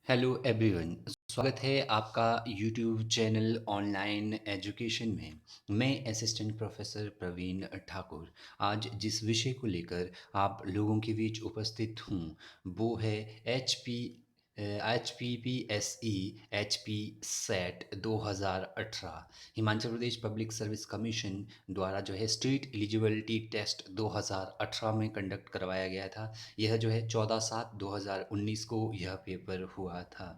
Hello everyone. स्वागत है आपका यूट्यूब चैनल ऑनलाइन एजुकेशन में। मैं असिस्टेंट प्रोफेसर प्रवीण ठाकुर। आज जिस विषय को लेकर आप लोगों के बीच उपस्थित हूँ वो है HPPSE HP set 2018। Himachal Pradesh public service commission द्वारा जो है स्टेट एलिजिबिलिटी टेस्ट 2018 में कंडक्ट करवाया गया था। यह जो है 14/7/2019 को यह पेपर हुआ था।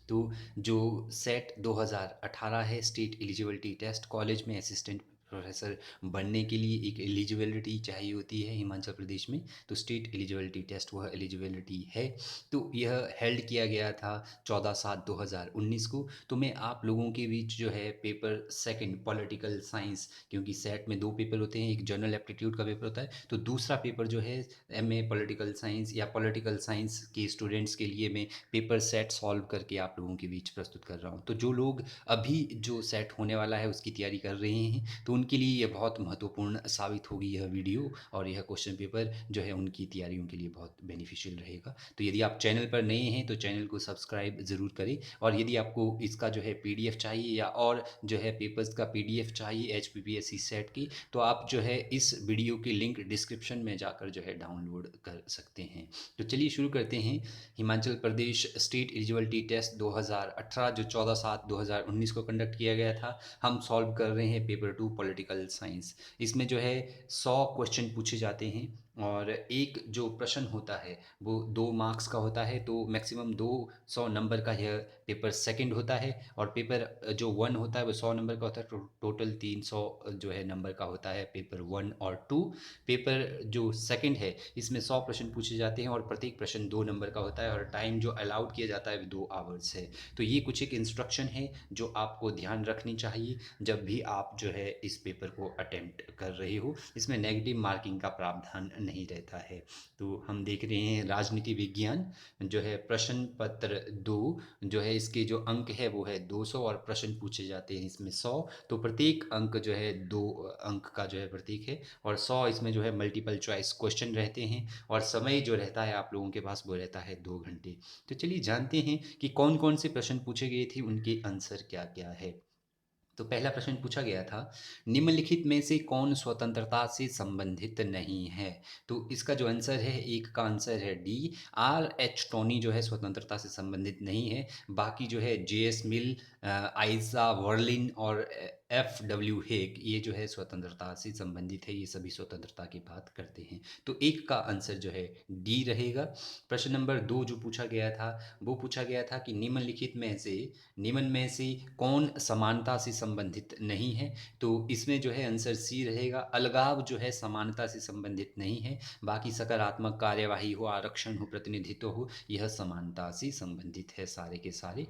तो जो सेट 2018 है स्टेट एलिजिबिलिटी टेस्ट, कॉलेज में असिस्टेंट प्रोफेसर बनने के लिए एक एलिजिबिलिटी चाहिए होती है हिमाचल प्रदेश में। तो स्टेट एलिजिबिलिटी टेस्ट वह एलिजिबिलिटी है। तो यह हेल्ड किया गया था 14/7/2019 को। तो मैं आप लोगों के बीच जो है पेपर सेकंड पॉलिटिकल साइंस, क्योंकि सेट में दो पेपर होते हैं, एक जनरल एप्टीट्यूड का पेपर होता है, तो दूसरा पेपर जो है MA पॉलिटिकल साइंस या पॉलिटिकल साइंस के स्टूडेंट्स के लिए मैं पेपर सेट सॉल्व करके आप लोगों के बीच प्रस्तुत कर रहा हूँ। तो जो लोग अभी जो सेट होने वाला है उसकी तैयारी कर रहे हैं तो उनके लिए यह बहुत महत्वपूर्ण साबित होगी यह वीडियो, और यह क्वेश्चन पेपर जो है उनकी तैयारियों के लिए बहुत बेनिफिशियल रहेगा। तो यदि आप चैनल पर नए हैं तो चैनल को सब्सक्राइब ज़रूर करें, और यदि आपको इसका जो है PDF चाहिए या और जो है पेपर्स का PDF चाहिए HPPSC सेट की, तो आप जो है इस वीडियो की लिंक डिस्क्रिप्शन में जाकर जो है डाउनलोड कर सकते हैं। तो चलिए शुरू करते हैं। Himachal Pradesh state eligibility test 2018 जो 14/7/2019 को कंडक्ट किया गया था, हम सॉल्व कर रहे हैं पेपर 2 पॉलिटिकल साइंस। इसमें जो है 100 क्वेश्चन पूछे जाते हैं, और एक जो प्रश्न होता है वो 2 मार्क्स का होता है। तो मैक्सिमम 200 नंबर का यह पेपर सेकंड होता है, और पेपर जो 1 होता है वो 100 नंबर का होता है। टोटल 300 जो है नंबर का होता है पेपर 1 और 2। पेपर जो सेकंड है इसमें 100 प्रश्न पूछे जाते हैं, और प्रत्येक प्रश्न 2 नंबर का होता है, और टाइम जो अलाउड किया जाता है वो 2 आवर्स है। तो ये कुछ एक इंस्ट्रक्शन है जो आपको ध्यान रखनी चाहिए जब भी आप जो है इस पेपर को अटेम्प्ट कर रहे हो। इसमें नेगेटिव मार्किंग का प्रावधान नहीं रहता है। तो हम देख रहे हैं राजनीति विज्ञान जो है प्रश्न पत्र 2, जो है इसके जो अंक है वो है 200, और प्रश्न पूछे जाते हैं इसमें 100। तो प्रत्येक अंक जो है 2 अंक का जो है प्रतीक है, और 100 इसमें जो है मल्टीपल चॉइस क्वेश्चन रहते हैं, और समय जो रहता है आप लोगों के पास वो रहता है 2 घंटे। तो चलिए जानते हैं कि कौन कौन से प्रश्न पूछे गए थे, उनके आंसर क्या क्या है। तो पहला प्रश्न पूछा गया था, निम्नलिखित में से कौन स्वतंत्रता से संबंधित नहीं है। तो इसका जो आंसर है, एक का आंसर है डी, RH टोनी जो है स्वतंत्रता से संबंधित नहीं है। बाकी जो है JS मिल, आइजा वर्लिन और FW हेग, ये जो है स्वतंत्रता से संबंधित है, ये सभी स्वतंत्रता की बात करते हैं। तो एक का आंसर जो है डी रहेगा। प्रश्न नंबर 2 जो पूछा गया था वो पूछा गया था कि निम्न में से कौन समानता से संबंधित नहीं है। तो इसमें जो है आंसर सी रहेगा। अलगाव जो है समानता से संबंधित नहीं है। बाकी सकारात्मक कार्यवाही हो, आरक्षण हो, प्रतिनिधित्व हो, यह समानता से संबंधित है सारे के सारे।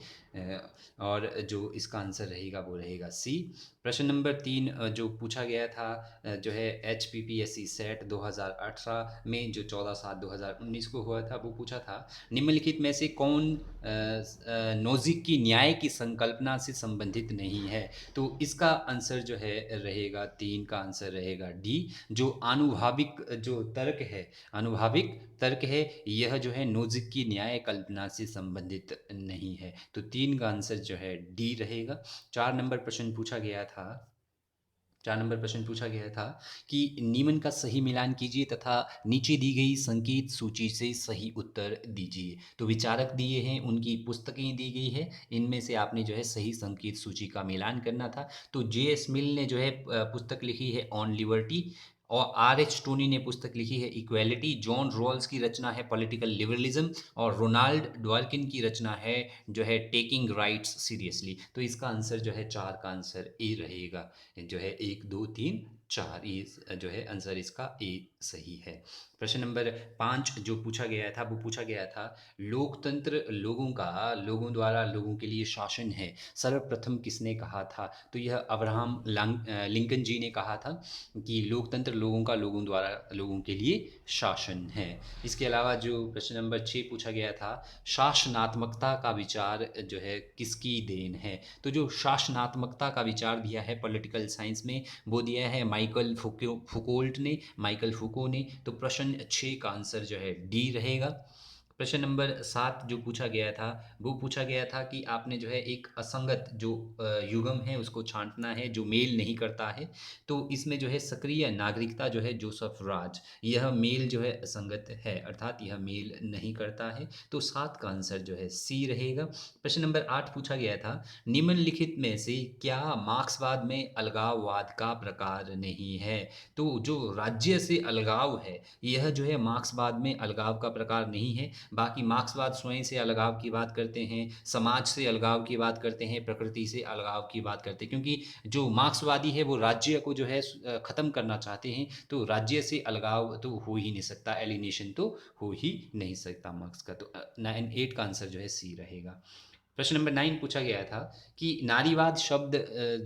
और जो इसका आंसर रहेगा वो रहेगा सी। प्रश्न नंबर 3 जो पूछा गया था जो है HPPSC सेट 2018 में जो 14/7/2019 को हुआ था, वो पूछा था, निम्नलिखित में से कौन नोजिक की न्याय की संकल्पना से संबंधित नहीं है। तो इसका आंसर जो है रहेगा 3 का आंसर रहेगा डी। जो आनुभाविक जो तर्क है यह जो है नोजिक की न्याय कल्पना से संबंधित नहीं है। तो 3 का आंसर जो है डी रहेगा। 4 नंबर प्रश्न पूछा गया था कि निम्न का सही मिलान कीजिए तथा नीचे दी गई संकेत सूची से सही उत्तर दीजिए। तो विचारक दिए हैं, उनकी पुस्तकें दी गई है, इनमें से आपने जो है सही संकेत सूची का मिलान करना था। तो JS मिल ने जो है पुस्तक लिखी है ऑन लिबर्टी, और RH टोनी ने पुस्तक लिखी है इक्वेलिटी, जॉन रॉल्स की रचना है पॉलिटिकल लिबरलिज्म, और रोनाल्ड ड्वर्किन की रचना है जो है टेकिंग राइट्स सीरियसली। तो इसका आंसर जो है 4 का आंसर ए रहेगा। जो है 1 2 3 4, ये जो है आंसर इसका ए सही है। प्रश्न नंबर 5 जो पूछा गया था वो पूछा गया था, लोकतंत्र लोगों द्वारा लोगों के लिए शासन है, सर्वप्रथम किसने कहा था। तो यह अब्राहम लिंकन जी ने कहा था कि लोकतंत्र लोगों का लोगों द्वारा लोगों के लिए शासन है। इसके अलावा जो प्रश्न नंबर 6 पूछा गया था, शासनात्मकता का विचार जो है किसकी देन है। तो जो शासनात्मकता का विचार दिया है पॉलिटिकल साइंस में वो दिया है माइकल फुको ने। तो प्रश्न 6 का आंसर जो है डी रहेगा। प्रश्न नंबर 7 जो पूछा गया था, वो पूछा गया था कि आपने जो है एक असंगत जो युग्म है उसको छाँटना है जो मेल नहीं करता है। तो इसमें जो है सक्रिय नागरिकता जो है जोसेफ राज, यह मेल जो है असंगत है, अर्थात यह मेल नहीं करता है। तो 7 का आंसर जो है सी रहेगा। प्रश्न नंबर 8 पूछा गया था, निम्नलिखित में से क्या मार्क्सवाद में अलगाववाद का प्रकार नहीं है? तो जो राज्य से अलगाव है, यह जो है मार्क्सवाद में अलगाव का प्रकार नहीं है। बाकी मार्क्सवाद स्वयं से अलगाव की बात करते हैं, समाज से अलगाव की बात करते हैं, प्रकृति से अलगाव की बात करते हैं, क्योंकि जो मार्क्सवादी है वो राज्य को जो है ख़त्म करना चाहते हैं, तो राज्य से अलगाव तो हो ही नहीं सकता, एलिनेशन तो हो ही नहीं सकता मार्क्स का। तो 8 का आंसर जो है सी रहेगा। प्रश्न नंबर 9 पूछा गया था कि नारीवाद शब्द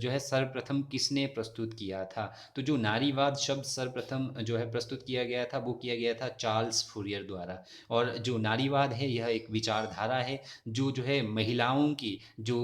जो है सर्वप्रथम किसने प्रस्तुत किया था? तो जो नारीवाद शब्द सर्वप्रथम जो है प्रस्तुत किया गया था, वो किया गया था चार्ल्स फूरियर द्वारा। और जो नारीवाद है यह एक विचारधारा है जो है महिलाओं की जो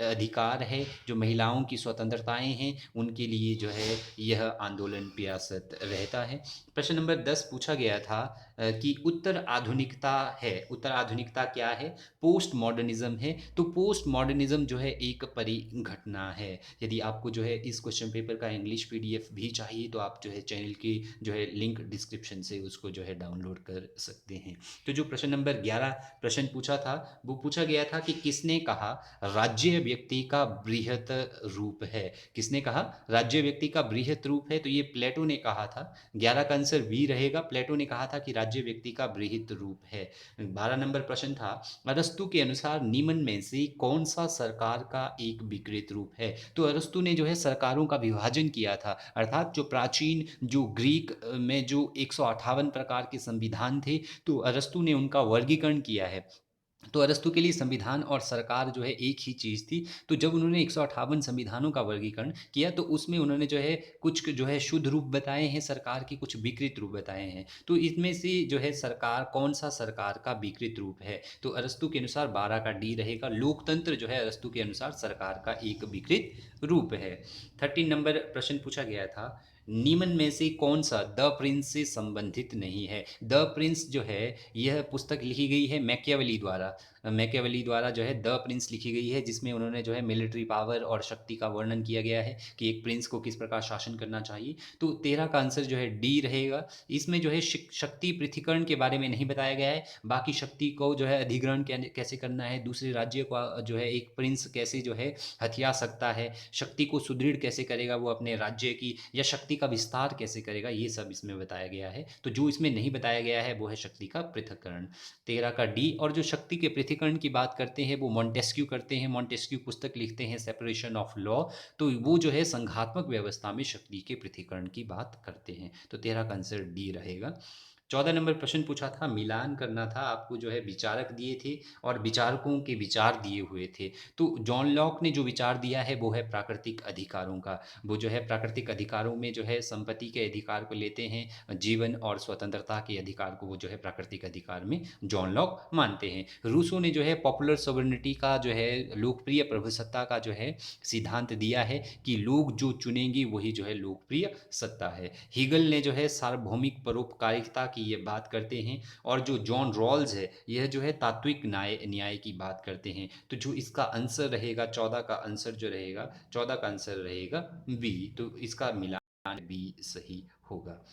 अधिकार है, जो महिलाओं की स्वतंत्रताएँ हैं, उनके लिए जो है यह आंदोलन प्रयासरत रहता है। प्रश्न नंबर 10 पूछा गया था कि उत्तर आधुनिकता है, उत्तर आधुनिकता क्या है? पोस्ट मॉडर्निज्म है। तो पोस्ट मॉडर्निज्म जो है एक परिघटना है। यदि आपको जो है इस क्वेश्चन पेपर का इंग्लिश पीडीएफ भी चाहिए तो आप जो है चैनल की जो है लिंक डिस्क्रिप्शन से उसको जो है डाउनलोड कर सकते हैं। तो जो प्रश्न नंबर 11 प्रश्न पूछा था, वो पूछा गया था कि किसने कहा राज्य व्यक्ति का बृहत रूप है? किसने कहा राज्य व्यक्ति का बृहत रूप है? तो ये प्लेटो ने कहा था। 11 का आंसर बी रहेगा। प्लेटो ने कहा था कि राज्य व्यक्ति का बृहत रूप है। 12 नंबर प्रश्न था, अरस्तु के अनुसार निम्न में से कौन सा सरकार का एक विकृत रूप है? तो अरस्तु ने जो है सरकारों का विभाजन किया था, अर्थात जो प्राचीन जो ग्रीक में जो 158 प्रकार के संविधान थे, तो अरस्तु ने उनका वर्गीकरण किया है। तो अरस्तु के लिए संविधान और सरकार जो है एक ही चीज़ थी। तो जब उन्होंने 158 संविधानों का वर्गीकरण किया तो उसमें उन्होंने जो है कुछ जो है शुद्ध रूप बताए हैं सरकार के, कुछ विकृत रूप बताए हैं। तो इसमें से जो है सरकार कौन-सा सरकार का विकृत रूप है? तो अरस्तु के अनुसार 12 का डी रहेगा। लोकतंत्र जो है अरस्तु के अनुसार सरकार का एक विकृत रूप है। 13 नंबर प्रश्न पूछा गया था, निम्न में से कौन सा द प्रिंस से संबंधित नहीं है? द प्रिंस जो है यह पुस्तक लिखी गई है मैकियावेली द्वारा। मैकियावेली द्वारा जो है द प्रिंस लिखी गई है, जिसमें उन्होंने जो है मिलिट्री पावर और शक्ति का वर्णन किया गया है कि एक प्रिंस को किस प्रकार शासन करना चाहिए। तो 13 का आंसर जो है डी रहेगा। इसमें जो है शक्ति पृथक्करण के बारे में नहीं बताया गया है। बाकी शक्ति को जो है अधिग्रहण कैसे करना है, दूसरे राज्य को जो है एक प्रिंस कैसे जो है हथिया सकता है, शक्ति को सुदृढ़ कैसे करेगा वो अपने राज्य की, या शक्ति का विस्तार कैसे करेगा, ये सब इसमें बताया गया है। तो जो इसमें नहीं बताया गया है वो है शक्ति का पृथक्करण। 13 का डी। और जो शक्ति के पृथक्करण की बात करते हैं वो मॉन्टेस्क्यू करते हैं। मॉन्टेस्क्यू पुस्तक लिखते हैं सेपरेशन ऑफ लॉ। तो वो जो है संघात्मक व्यवस्था में शक्ति के पृथक्करण की बात करते हैं। तो 13 का आंसर डी रहेगा। 14 नंबर प्रश्न पूछा था, मिलान करना था आपको, जो है विचारक दिए थे और विचारकों के विचार दिए हुए थे। तो जॉन लॉक ने जो विचार दिया है वो है प्राकृतिक अधिकारों का। वो जो है प्राकृतिक अधिकारों में जो है संपत्ति के अधिकार को लेते हैं, जीवन और स्वतंत्रता के अधिकार को वो जो है प्राकृतिक अधिकार में जॉन लॉक मानते हैं। रूसो ने जो है पॉपुलर सोवर्निटी का जो है लोकप्रिय प्रभुसत्ता का जो है सिद्धांत दिया है कि लोग जो चुनेंगे वही जो है लोकप्रिय सत्ता है। हीगल ने जो है सार्वभौमिक परोपकारिता की ये बात करते हैं। और जो जॉन रॉल्स है यह जो है तात्विक न्याय न्याय की बात करते हैं। तो जो इसका आंसर रहेगा 14 का आंसर जो रहेगा, 14 का आंसर रहेगा बी। तो इसका मिलान बी सही होगा।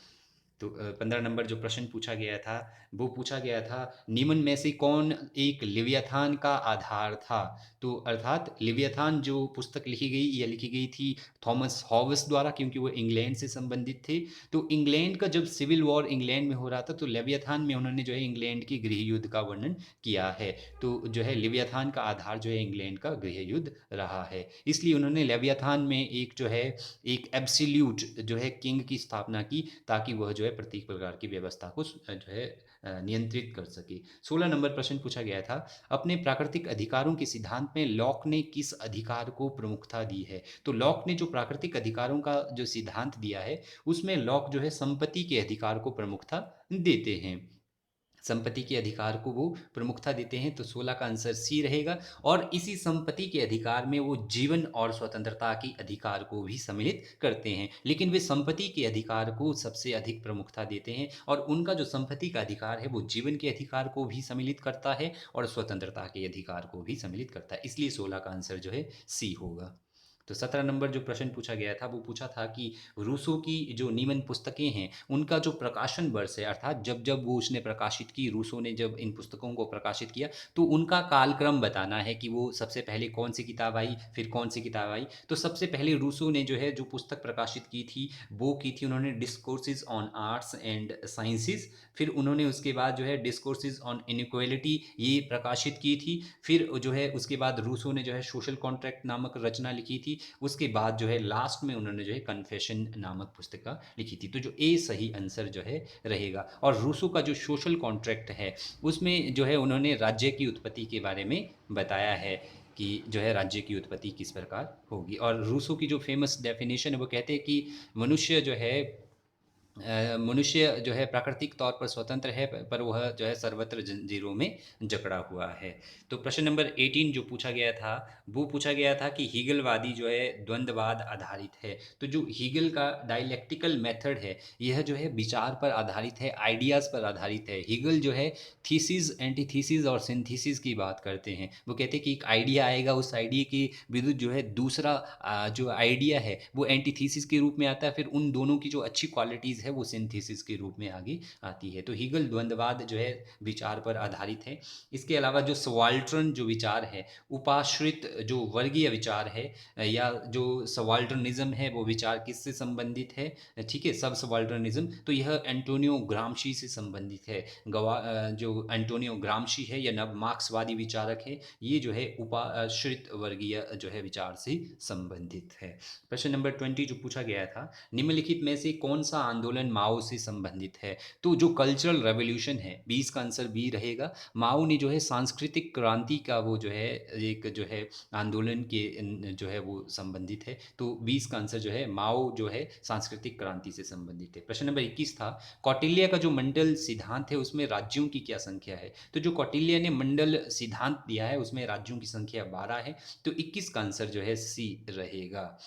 तो 15 नंबर जो प्रश्न पूछा गया था वो पूछा गया था, निम्न में से कौन एक लिव्याथान का आधार था? तो अर्थात लिव्याथान जो पुस्तक लिखी गई, यह लिखी गई थी थॉमस हॉब्स द्वारा, क्योंकि वो इंग्लैंड से संबंधित थे। तो इंग्लैंड का जब सिविल वॉर इंग्लैंड में हो रहा था तो लिव्याथान में उन्होंने जो है इंग्लैंड की गृह युद्ध का वर्णन किया है। तो जो है लिव्याथान का आधार जो है इंग्लैंड का गृह युद्ध रहा है, इसलिए उन्होंने लिव्याथान में एक जो है एक एब्सोल्यूट जो है किंग की स्थापना की, ताकि वह जो है प्रत्येक प्रकार की व्यवस्था को जो है नियंत्रित कर सके। 16 नंबर प्रश्न पूछा गया था, अपने प्राकृतिक अधिकारों के सिद्धांत में लॉक ने किस अधिकार को प्रमुखता दी है? तो लॉक ने जो प्राकृतिक अधिकारों का जो सिद्धांत दिया है उसमें लॉक जो है संपत्ति के अधिकार को प्रमुखता देते हैं। संपत्ति के अधिकार को वो प्रमुखता देते हैं, तो 16 का आंसर सी रहेगा। और इसी संपत्ति के अधिकार में वो जीवन और स्वतंत्रता के अधिकार को भी सम्मिलित करते हैं, लेकिन वे संपत्ति के अधिकार को सबसे अधिक प्रमुखता देते हैं, और उनका जो संपत्ति का अधिकार है वो जीवन के अधिकार को भी सम्मिलित करता है और स्वतंत्रता के अधिकार को भी सम्मिलित करता है, इसलिए 16 का आंसर जो है सी होगा। तो 17 नंबर जो प्रश्न पूछा गया था वो पूछा था कि रूसो की जो नीमन पुस्तकें हैं उनका जो प्रकाशन वर्ष है, अर्थात जब जब वो उसने प्रकाशित की, रूसो ने जब इन पुस्तकों को प्रकाशित किया, तो उनका कालक्रम बताना है कि वो सबसे पहले कौन सी किताब आई, फिर कौन सी किताब आई। तो सबसे पहले रूसो ने जो है जो पुस्तक प्रकाशित की थी वो की थी उन्होंने discourses on arts and sciences. फिर उन्होंने उसके बाद जो है डिस्कोर्सेज ऑन इनइक्वालिटी ये प्रकाशित की थी। फिर जो है उसके बाद रूसो ने जो है सोशल कॉन्ट्रैक्ट नामक रचना लिखी थी। उसके बाद जो है लास्ट में उन्होंने जो है कन्फेशन नामक पुस्तिका लिखी थी। तो जो ए सही आंसर जो है रहेगा। और रूसो का जो सोशल कॉन्ट्रैक्ट है उसमें जो है उन्होंने राज्य की उत्पत्ति के बारे में बताया है कि जो है राज्य की उत्पत्ति किस प्रकार होगी। और रूसो की जो फेमस डेफिनेशन है वो कहते हैं कि मनुष्य जो है मनुष्य जो है प्राकृतिक तौर पर स्वतंत्र है, पर वह जो है सर्वत्र जंजीरों में जकड़ा हुआ है। तो प्रश्न नंबर 18 जो पूछा गया था वो पूछा गया था कि हीगलवादी जो है द्वंद्ववाद आधारित है। तो जो हीगल का डायलेक्टिकल मेथड है यह जो है विचार पर आधारित है, आइडियाज़ पर आधारित है। हीगल जो है थीसिस, एंटीथीसिस और सिंथेसिस की बात करते हैं। वो कहते हैं कि एक आइडिया आएगा, उस आइडिया के विरुद्ध जो है दूसरा जो आइडिया है वो एंटीथीसिस के रूप में आता है, फिर उन दोनों की जो अच्छी क्वालिटीज़ है वो सिंथेसिस के रूप में आगे आती है। तो हीगल द्वंद्ववाद जो है विचार पर आधारित है। इसके अलावा जो सवाल्टर्न जो विचार है, उपाश्रित जो वर्गीय विचार है, या जो सवाल्टर्निज्म है वो विचार किससे संबंधित है, ठीक है, सब सवाल्टर्निज्म, तो यह एंटोनियो ग्रामशी से संबंधित है। जो एंटोनियो ग्रामशी है या नव मार्क्सवादी विचारक है, ये जो है उपाश्रित वर्गीय जो है विचार से संबंधित है। प्रश्न नंबर 20 जो पूछा गया था, निम्नलिखित में से कौन सा आंदोलन माओ से संबंधित है। तो जो कल्चरल रेवोल्यूशन है 20 का आंसर बी रहेगा। माओ ने जो है सांस्कृतिक क्रांति का वो जो है एक जो है आंदोलन के जो है वो संबंधित है। तो 20 का आंसर जो है माओ जो है सांस्कृतिक क्रांति से संबंधित है। प्रश्न नंबर 21 था, कौटिल्य का जो मंडल सिद्धांत है उसमें राज्यों की क्या संख्या है। तो जो कौटिल्य ने मंडल सिद्धांत दिया है उसमें राज्यों की संख्या 12 है। तो 21 का आंसर जो है सी रहेगा,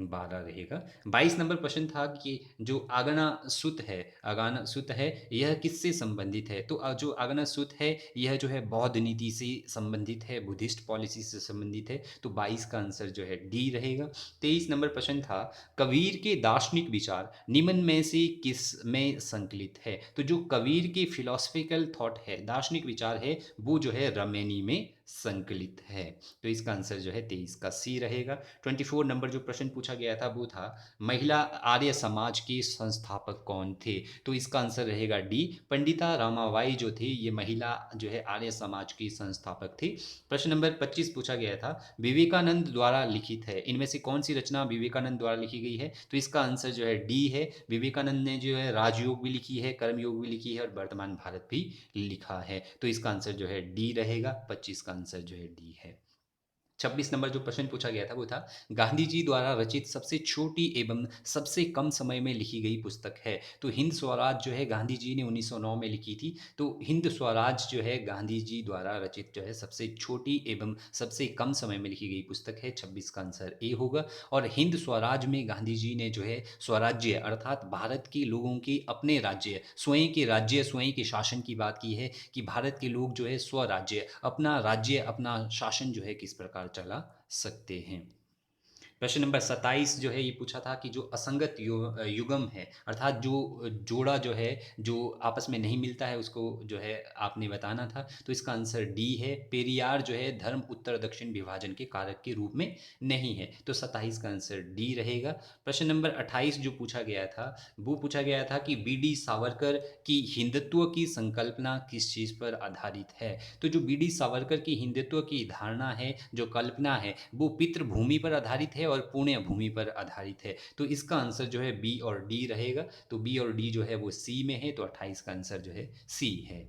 12 रहेगा। 22 नंबर प्रश्न था कि जो आगना सुत है, आगाना सुत है यह किससे संबंधित है। तो जो आगना सुत है यह जो है बौद्ध नीति से संबंधित है, बुद्धिस्ट पॉलिसी से संबंधित है। तो 22 का आंसर जो है डी रहेगा। 23 नंबर प्रश्न था, कबीर के दार्शनिक विचार निम्न में से किस में संकलित है। तो जो कबीर के फिलोसफिकल थॉट है, दार्शनिक विचार है, वो जो है रमेनी में संकलित है। तो इसका आंसर जो है 23 का सी रहेगा। 24 नंबर जो प्रश्न पूछा गया था वो था, महिला आर्य समाज के संस्थापक कौन थे। तो इसका आंसर रहेगा डी, पंडिता रामाबाई जो थे ये महिला जो है आर्य समाज की संस्थापक थी। प्रश्न नंबर 25 पूछा गया था, विवेकानंद द्वारा लिखित है, इनमें से कौन सी रचना विवेकानंद द्वारा लिखी गई है। तो इसका आंसर जो है डी है। विवेकानंद ने जो है राजयोग भी लिखी है, कर्मयोग भी लिखी है और वर्तमान भारत भी लिखा है। तो इसका आंसर जो है डी रहेगा। 25 का आंसर जो है डी है। 26 नंबर जो प्रश्न पूछा गया था वो था, गांधी जी द्वारा रचित सबसे छोटी एवं सबसे कम समय में लिखी गई पुस्तक है। तो हिंद स्वराज जो है गांधी जी ने 1909 में लिखी थी। तो हिंद स्वराज जो है गांधी जी द्वारा रचित जो है सबसे छोटी एवं सबसे कम समय में लिखी गई पुस्तक है। 26 का आंसर ए होगा। और हिंद स्वराज में गांधी जी ने जो है स्वराज्य अर्थात भारत के लोगों के अपने राज्य स्वयं के शासन की बात की है, कि भारत के लोग जो है स्वराज्य अपना शासन जो है किस प्रकार चला सकते हैं। प्रश्न नंबर 27 जो है ये पूछा था कि जो असंगत युगम है, अर्थात जो जोड़ा जो है जो आपस में नहीं मिलता है उसको जो है आपने बताना था। तो इसका आंसर डी है, पेरियार जो है धर्म उत्तर दक्षिण विभाजन के कारक के रूप में नहीं है। तो 27 का आंसर डी रहेगा। प्रश्न नंबर 28 जो पूछा गया था वो पूछा गया था कि बी डी सावरकर की हिंदुत्व की संकल्पना किस चीज़ पर आधारित है। तो जो बी डी सावरकर की हिंदुत्व की धारणा है, जो कल्पना है, वो पितृभूमि पर आधारित है और पुण्य भूमि पर आधारित है। तो इसका आंसर जो है बी और डी रहेगा। तो बी और डी जो है वो सी में है। तो 28 का आंसर जो है सी है।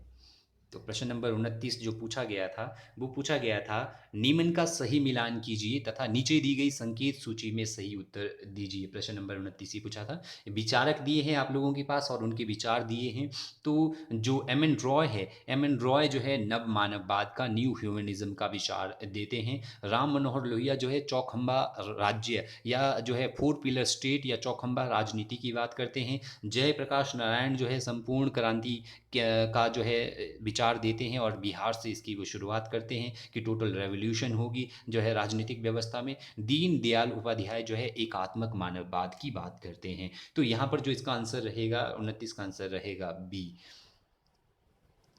तो प्रश्न नंबर 29 जो पूछा गया था, वो पूछा गया था, निम्न का सही मिलान कीजिए तथा नीचे दी गई संकेत सूची में सही उत्तर दीजिए। प्रश्न नंबर 29 ही पूछा था। विचारक दिए हैं आप लोगों के पास और उनके विचार दिए हैं। तो जो एम एन रॉय है, एम एन रॉय जो है नव मानववाद का, न्यू ह्यूमनिज्म का विचार देते हैं। राम मनोहर लोहिया जो है चौखंबा राज्य या जो है फोर पिलर स्टेट या चौखंबा राजनीति की बात करते हैं। जयप्रकाश नारायण जो है संपूर्ण क्रांति का जो है विचार देते हैं और बिहार से इसकी वो शुरुआत करते हैं कि टोटल रेवोल्यूशन होगी जो है राजनीतिक व्यवस्था में। दीन दयाल उपाध्याय जो है एकात्मक मानववाद की बात करते हैं। तो यहाँ पर जो इसका आंसर रहेगा 29 का आंसर रहेगा बी।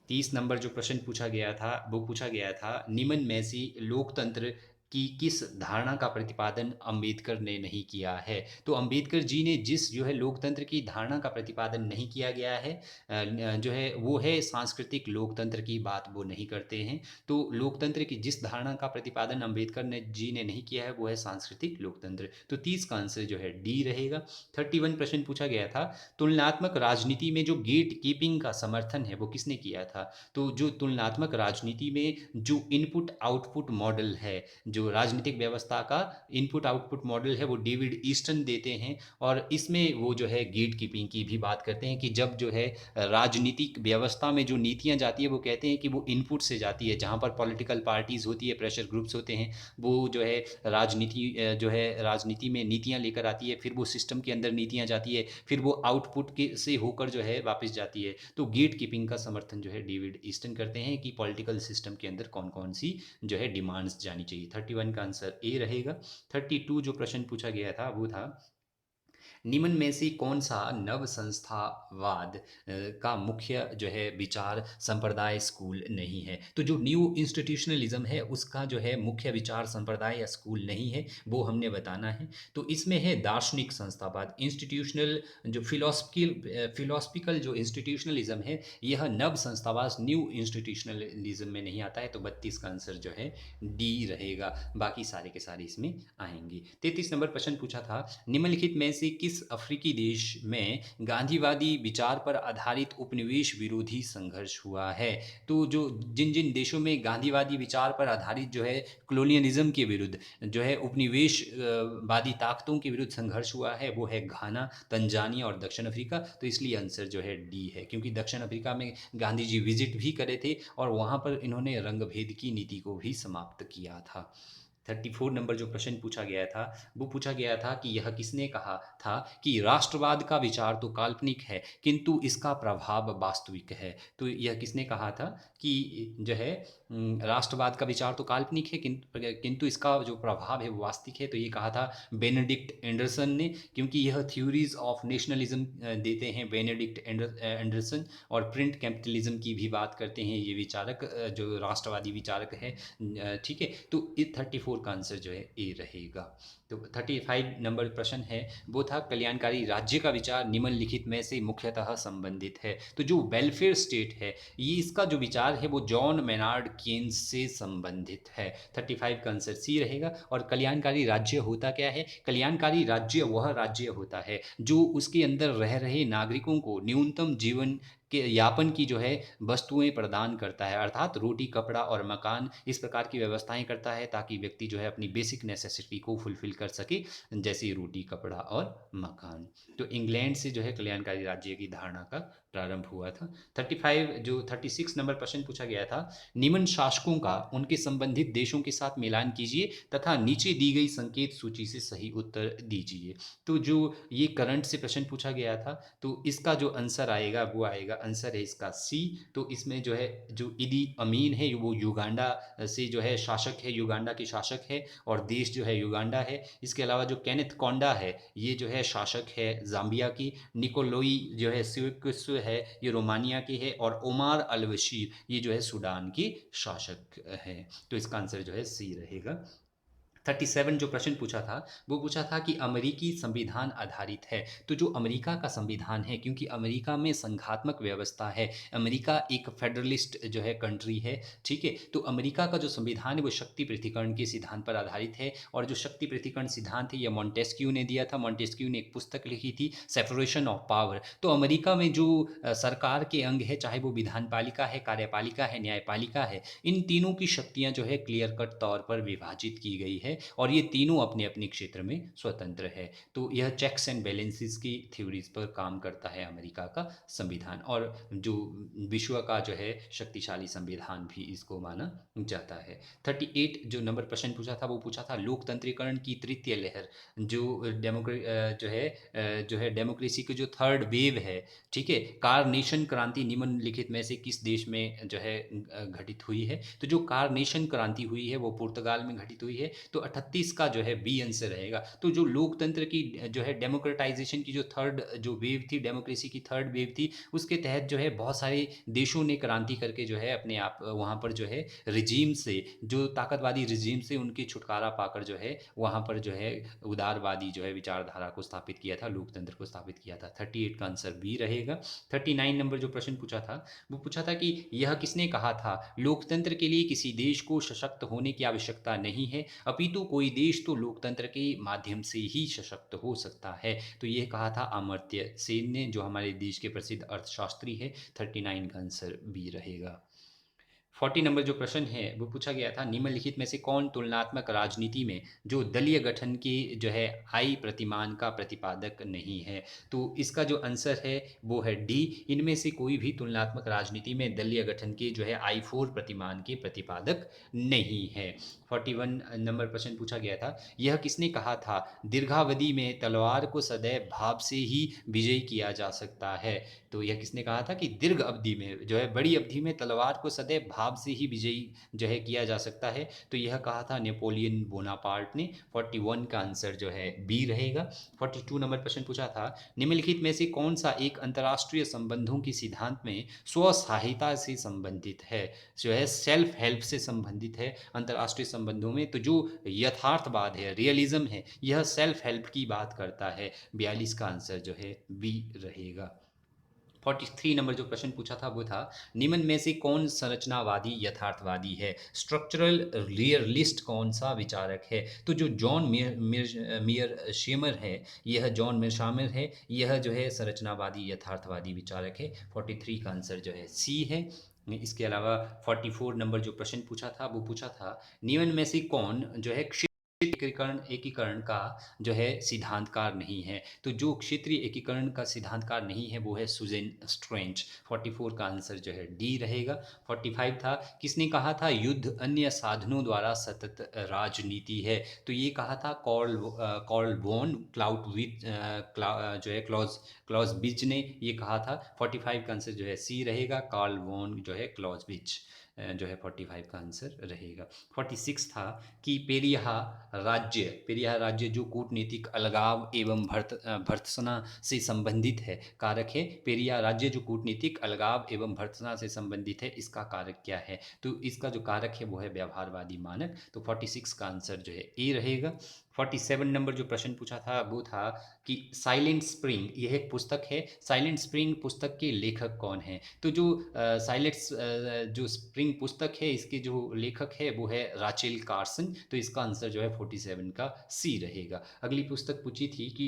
30 नंबर जो प्रश्न पूछा गया था वो पूछा गया था, निम्न में से लोकतंत्र की किस धारणा का प्रतिपादन अंबेडकर ने नहीं किया है। तो अंबेडकर जी ने जिस जो है लोकतंत्र की धारणा का प्रतिपादन नहीं किया गया है जो है वो है सांस्कृतिक लोकतंत्र की बात वो नहीं करते हैं। तो लोकतंत्र की जिस धारणा का प्रतिपादन अंबेडकर ने जी ने नहीं किया है वो है सांस्कृतिक लोकतंत्र। तो 30 का आंसर जो है डी रहेगा। 31 प्रश्न पूछा गया था, तुलनात्मक राजनीति में जो गेट कीपिंग का समर्थन है वो किसने किया था। तो जो तुलनात्मक राजनीति में जो इनपुट आउटपुट मॉडल है, जो राजनीतिक व्यवस्था का इनपुट आउटपुट मॉडल है वो डेविड ईस्टन देते हैं। और इसमें वो जो है गेट कीपिंग की भी बात करते हैं कि जब जो है राजनीतिक व्यवस्था में जो नीतियां जाती है वो कहते हैं कि वो इनपुट से जाती है, जहाँ पर पॉलिटिकल पार्टीज़ होती है, प्रेशर ग्रुप्स होते हैं, वो जो है राजनीति जो है राजनीति में नीतियां लेकर आती है, फिर वो सिस्टम के अंदर नीतियां जाती है, फिर वो आउटपुट के से होकर जो है वापस जाती है। तो गेट कीपिंग का समर्थन जो है डेविड ईस्टन करते हैं कि पॉलिटिकल सिस्टम के अंदर कौन कौन सी जो है डिमांड्स जानी चाहिए। 31 का आंसर ए रहेगा। 32 जो प्रश्न पूछा गया था वो था, निम्न में से कौन सा नव संस्थावाद का मुख्य जो है विचार संप्रदाय स्कूल नहीं है। तो जो न्यू इंस्टीट्यूशनलिज्म है उसका जो है मुख्य विचार संप्रदाय या स्कूल नहीं है, वो हमने बताना है। तो इसमें है दार्शनिक संस्थावाद, इंस्टीट्यूशनल जो फिलोसफिकल जो इंस्टीट्यूशनलिज्म है, यह नव संस्थावाद न्यू इंस्टीट्यूशनलिज्म में नहीं आता है। तो 32 का आंसर जो है डी रहेगा। बाकी सारे के सारे इसमें आएंगे। 33 नंबर प्रश्न पूछा था, निम्नलिखित में से किस अफ्रीकी देश में गांधीवादी विचार पर आधारित उपनिवेश विरोधी संघर्ष हुआ है। तो जो जिन जिन देशों में गांधीवादी विचार पर आधारित जो है कॉलोनियलिज्म के विरुद्ध जो है उपनिवेश वादी ताकतों के विरुद्ध संघर्ष हुआ है वो है घाना, तंजानिया और दक्षिण अफ्रीका। तो इसलिए आंसर जो है डी है, क्योंकि दक्षिण अफ्रीका में गांधी जी विजिट भी करे थे और वहाँ पर इन्होंने रंगभेद की नीति को भी समाप्त किया था। 34 नंबर जो प्रश्न पूछा गया था वो पूछा गया था कि यह किसने कहा था कि राष्ट्रवाद का विचार तो काल्पनिक है किंतु इसका प्रभाव वास्तविक है। तो यह किसने कहा था कि जो है राष्ट्रवाद का विचार तो काल्पनिक है किंतु इसका जो प्रभाव है वो वास्तविक है। तो ये कहा था बेनेडिक्ट एंडरसन ने, क्योंकि यह थ्योरीज ऑफ नेशनलिज्म देते हैं बेनेडिक्ट एंडरसन, और प्रिंट कैपिटलिज्म की भी बात करते हैं ये विचारक जो राष्ट्रवादी विचारक है। ठीक है, तो 34 का आंसर जो है ए रहेगा। तो 35 नंबर प्रश्न है वो था, कल्याणकारी राज्य का विचार निम्नलिखित में से मुख्यतः संबंधित है। तो जो वेलफेयर स्टेट है ये इसका जो विचार है वो जॉन मेनार्ड केन्स से संबंधित है। 35 का आंसर सी रहेगा। और कल्याणकारी राज्य होता क्या है, कल्याणकारी राज्य वह राज्य होता है जो उसके अंदर रह रहे नागरिकों को न्यूनतम जीवन के यापन की जो है वस्तुएं प्रदान करता है, अर्थात रोटी कपड़ा और मकान इस प्रकार की व्यवस्थाएं करता है ताकि व्यक्ति जो है अपनी बेसिक नेसेसिटी को फुलफिल कर सके, जैसे रोटी कपड़ा और मकान। तो इंग्लैंड से जो है कल्याणकारी राज्य की धारणा का प्रारंभ हुआ था। 35 जो 36 नंबर प्रश्न पूछा गया था, निम्न शासकों का उनके संबंधित देशों के साथ मिलान कीजिए तथा नीचे दी गई संकेत सूची से सही उत्तर दीजिए। तो जो ये करंट से प्रश्न पूछा गया था तो इसका जो आंसर आएगा वो आएगा, आंसर है इसका सी। तो इसमें जो है जो इदी अमीन है वो युगांडा से जो है शासक है, युगांडा के शासक है और देश जो है युगांडा है। इसके अलावा जो केनेथ कोंडा है ये जो है शासक है जाम्बिया की, निकोलोई जो है सिक्विस्व है ये रोमानिया के है, और ओमार अल बशीर ये जो है सूडान की शासक है। तो इसका आंसर जो है सी रहेगा। 37 जो प्रश्न पूछा था, वो पूछा था कि अमेरिकी संविधान आधारित है। तो जो अमेरिका का संविधान है, क्योंकि अमेरिका में संघात्मक व्यवस्था है, अमेरिका एक फेडरलिस्ट जो है कंट्री है, ठीक है? तो अमेरिका का जो संविधान है वो शक्ति पृथक्करण के सिद्धांत पर आधारित है, और जो शक्ति पृथक्करण सिद्धांत है ये मॉन्टेस्क्यू ने दिया था। मॉन्टेस्क्यू ने एक पुस्तक लिखी थी, सेपरेशन ऑफ पावर। तो अमेरिका में जो सरकार के अंग है, चाहे वो विधानपालिका है, कार्यपालिका है, न्यायपालिका है, इन तीनों की शक्तियाँ जो है क्लियर कट तौर पर विभाजित की गई है, और ये तीनों अपने अपने क्षेत्र में स्वतंत्र है। तो यह चेक्स एंड बैलेंसेस की थ्योरीज पर काम करता है अमेरिका का संविधान, और जो विश्व का जो है शक्तिशाली संविधान भी इसको माना जाता है। 38 जो नंबर प्रश्न पूछा था, वो पूछा था लोकतंत्रीकरण की तृतीय लहर, जो जो है डेमोक्रेसी की जो थर्ड वेव है, ठीक है, कारनेशन क्रांति निम्नलिखित में से किस देश में जो है घटित हुई है? तो जो कारनेशन क्रांति हुई है वो पुर्तगाल में घटित हुई है। तो 38 का जो है बी आंसर रहेगा। तो जो लोकतंत्र की जो है डेमोक्रेटाइजेशन की जो थर्ड जो वेव थी, डेमोक्रेसी की थर्ड वेव थी, उसके तहत जो है बहुत सारे देशों ने क्रांति करके जो है अपने आप वहाँ पर जो है रिजीम से, जो ताकतवादी रिजीम से उनके छुटकारा पाकर जो है वहाँ पर जो है उदारवादी जो है विचारधारा को स्थापित किया था, लोकतंत्र को स्थापित किया था। 38 का आंसर बी रहेगा। 39 नंबर जो प्रश्न पूछा था, वो पूछा था कि यह किसने कहा था, लोकतंत्र के लिए किसी देश को सशक्त होने की आवश्यकता नहीं है, अपितु कोई देश तो लोकतंत्र के माध्यम से ही सशक्त हो सकता है। तो ये कहा था अमर्त्य सेन ने, जो हमारे देश के प्रसिद्ध अर्थशास्त्री है। 39 का आंसर बी रहेगा। 40 नंबर जो प्रश्न है वो पूछा गया था, निम्नलिखित में से कौन तुलनात्मक राजनीति में जो दलीय गठन के जो है आई प्रतिमान का प्रतिपादक नहीं है? तो इसका जो आंसर है वो है डी, इनमें से कोई भी तुलनात्मक राजनीति में दलीय गठन के जो है आई फोर प्रतिमान के प्रतिपादक नहीं है। 41 नंबर प्रश्न पूछा गया था, यह किसने कहा था, दीर्घावधि में तलवार को सदैव भाव से ही विजयी किया जा सकता है? तो यह किसने कहा था कि दीर्घ अवधि में जो है बड़ी अवधि में तलवार को सदैव भाव से ही विजयी जो है किया जा सकता है? तो यह कहा था नेपोलियन बोनापार्ट ने। 41 का आंसर जो है बी रहेगा। 42 नंबर प्रश्न पूछा था, निम्नलिखित में से कौन सा एक अंतर्राष्ट्रीय संबंधों की सिद्धांत में स्व सहायता से संबंधित है, जो है सेल्फ हेल्प से संबंधित है अंतर्राष्ट्रीय संबंधों में? तो जो यथार्थवाद है, रियलिज्म है, यह सेल्फ हेल्प की बात करता है। 42 का आंसर जो है बी रहेगा। 43 नंबर जो प्रश्न पूछा था वो था, निम्न में से कौन संरचनावादी यथार्थवादी है, स्ट्रक्चरल रियलिस्ट कौन सा विचारक है? तो जो जॉन मियर शेमर है, यह जॉन मिरशामर है, यह जो है संरचनावादी यथार्थवादी विचारक है। 43 का आंसर जो है सी है। इसके अलावा 44 नंबर जो प्रश्न पूछा था वो पूछा था, निम्न में से कौन जो है एकीकरण एकीकरण का जो है सिद्धांतकार नहीं है? तो जो क्षेत्रीय एकीकरण का सिद्धांतकार नहीं है वो है सुजेन स्ट्रेंच। 44 का आंसर जो है डी रहेगा। 45 था, किसने कहा था युद्ध अन्य साधनों द्वारा सतत राजनीति है? तो ये कहा था कॉर्ल वॉन क्लाउटविच जो है क्लॉजविच ने ये कहा था। 45 का आंसर जो है सी रहेगा, कार्ल वॉन जो है क्लॉजविच जो है 45 का आंसर रहेगा। 46 था कि पेरिया राज्य जो कूटनीतिक अलगाव एवं भर्त्सना से संबंधित है, कारक है। पेरिया राज्य जो कूटनीतिक अलगाव एवं भर्त्सना से संबंधित है, इसका कारक क्या है? तो इसका जो कारक है वो है व्यवहारवादी मानक। तो 46 का आंसर जो है ए रहेगा। 47 नंबर जो प्रश्न पूछा था वो था कि साइलेंट स्प्रिंग यह एक पुस्तक है, साइलेंट स्प्रिंग पुस्तक के लेखक कौन है? तो जो साइलेंट जो स्प्रिंग पुस्तक है, इसके जो लेखक है वो है राचेल कार्सन। तो इसका आंसर जो है 47 का सी रहेगा। अगली पुस्तक पूछी थी कि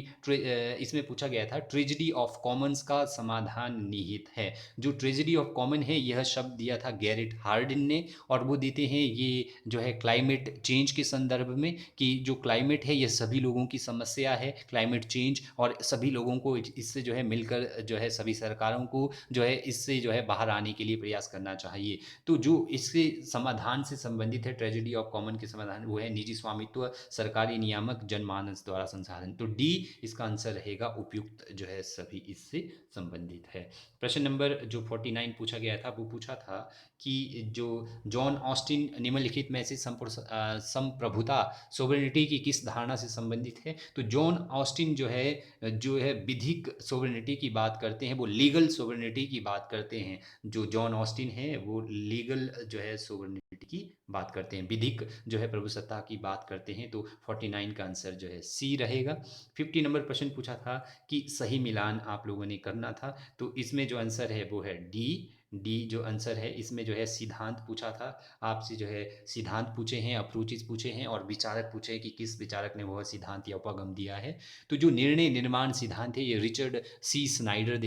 इसमें पूछा गया था ट्रेजेडी ऑफ कॉमन्स का समाधान निहित है। जो ट्रेजेडी ऑफ कॉमन है यह शब्द दिया था गैरेट हार्डिन ने, और वो देते हैं ये जो है क्लाइमेट चेंज के संदर्भ में, कि जो क्लाइमेट है ये सभी लोगों की समस्या है, क्लाइमेट चेंज, और सभी लोगों को इससे जो है मिलकर जो है सभी सरकारों को जो है इससे जो है बाहर आने के लिए प्रयास करना चाहिए। तो जो इसके समाधान से संबंधित है, ट्रेजेडी ऑफ कॉमन के समाधान, वो है निजी स्वामित्व, सरकारी नियामक, जनमानस द्वारा संसाधन। तो डी इसका आंसर रहेगा, उपयुक्त जो है सभी इससे संबंधित है। प्रश्न नंबर जो 49 पूछा गया था वो पूछा था कि जो जॉन ऑस्टिन निम्नलिखित में से संप्रभुता सोवरेनिटी की किस धारणा से संबंधित है? तो जॉन ऑस्टिन जो है विधिक सोवरेनिटी की बात करते हैं, वो लीगल सोवरेनिटी की बात करते हैं। जो जॉन ऑस्टिन है वो लीगल जो है सोवरेनिटी की बात करते हैं, विधिक जो है प्रभुसत्ता की बात करते हैं। तो 49 का आंसर जो है सी रहेगा। 50 नंबर प्रश्न पूछा था कि सही मिलान आप लोगों ने करना था, तो इसमें जो आंसर है वो है डी। डी जो आंसर है इसमें जो है सिद्धांत पूछा था आपसे, जो है सिद्धांत पूछे हैं, अप्रोचेस पूछे हैं और विचारक पूछे हैं कि किस विचारक ने वह सिद्धांत या उपगम दिया है। तो जो निर्णय निर्माण सिद्धांत है ये रिचर्ड स्नाइडर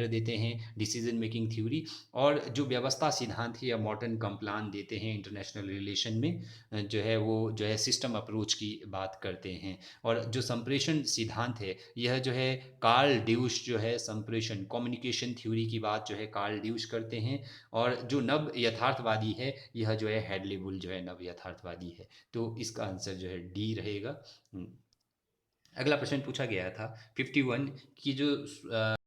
देते हैं डिसीजन मेकिंग थ्योरी। और जो व्यवस्था सिद्धांत है या मॉर्टन कम्प्लान देते हैं इंटरनेशनल रिलेशन में, जो है वो जो है सिस्टम अप्रोच की बात करते हैं। और जो संप्रेषण सिद्धांत है यह जो है कार्ल ड्यूश जो है संप्रेषण कम्युनिकेशन थ्योरी की बात जो है कार्ल ड्यूश करते हैं। और जो नव यथार्थवादी है यह जो है हैडली बुल जो है नव यथार्थवादी है। तो इसका आंसर जो है डी रहेगा। अगला प्रश्न पूछा गया था 51 की जो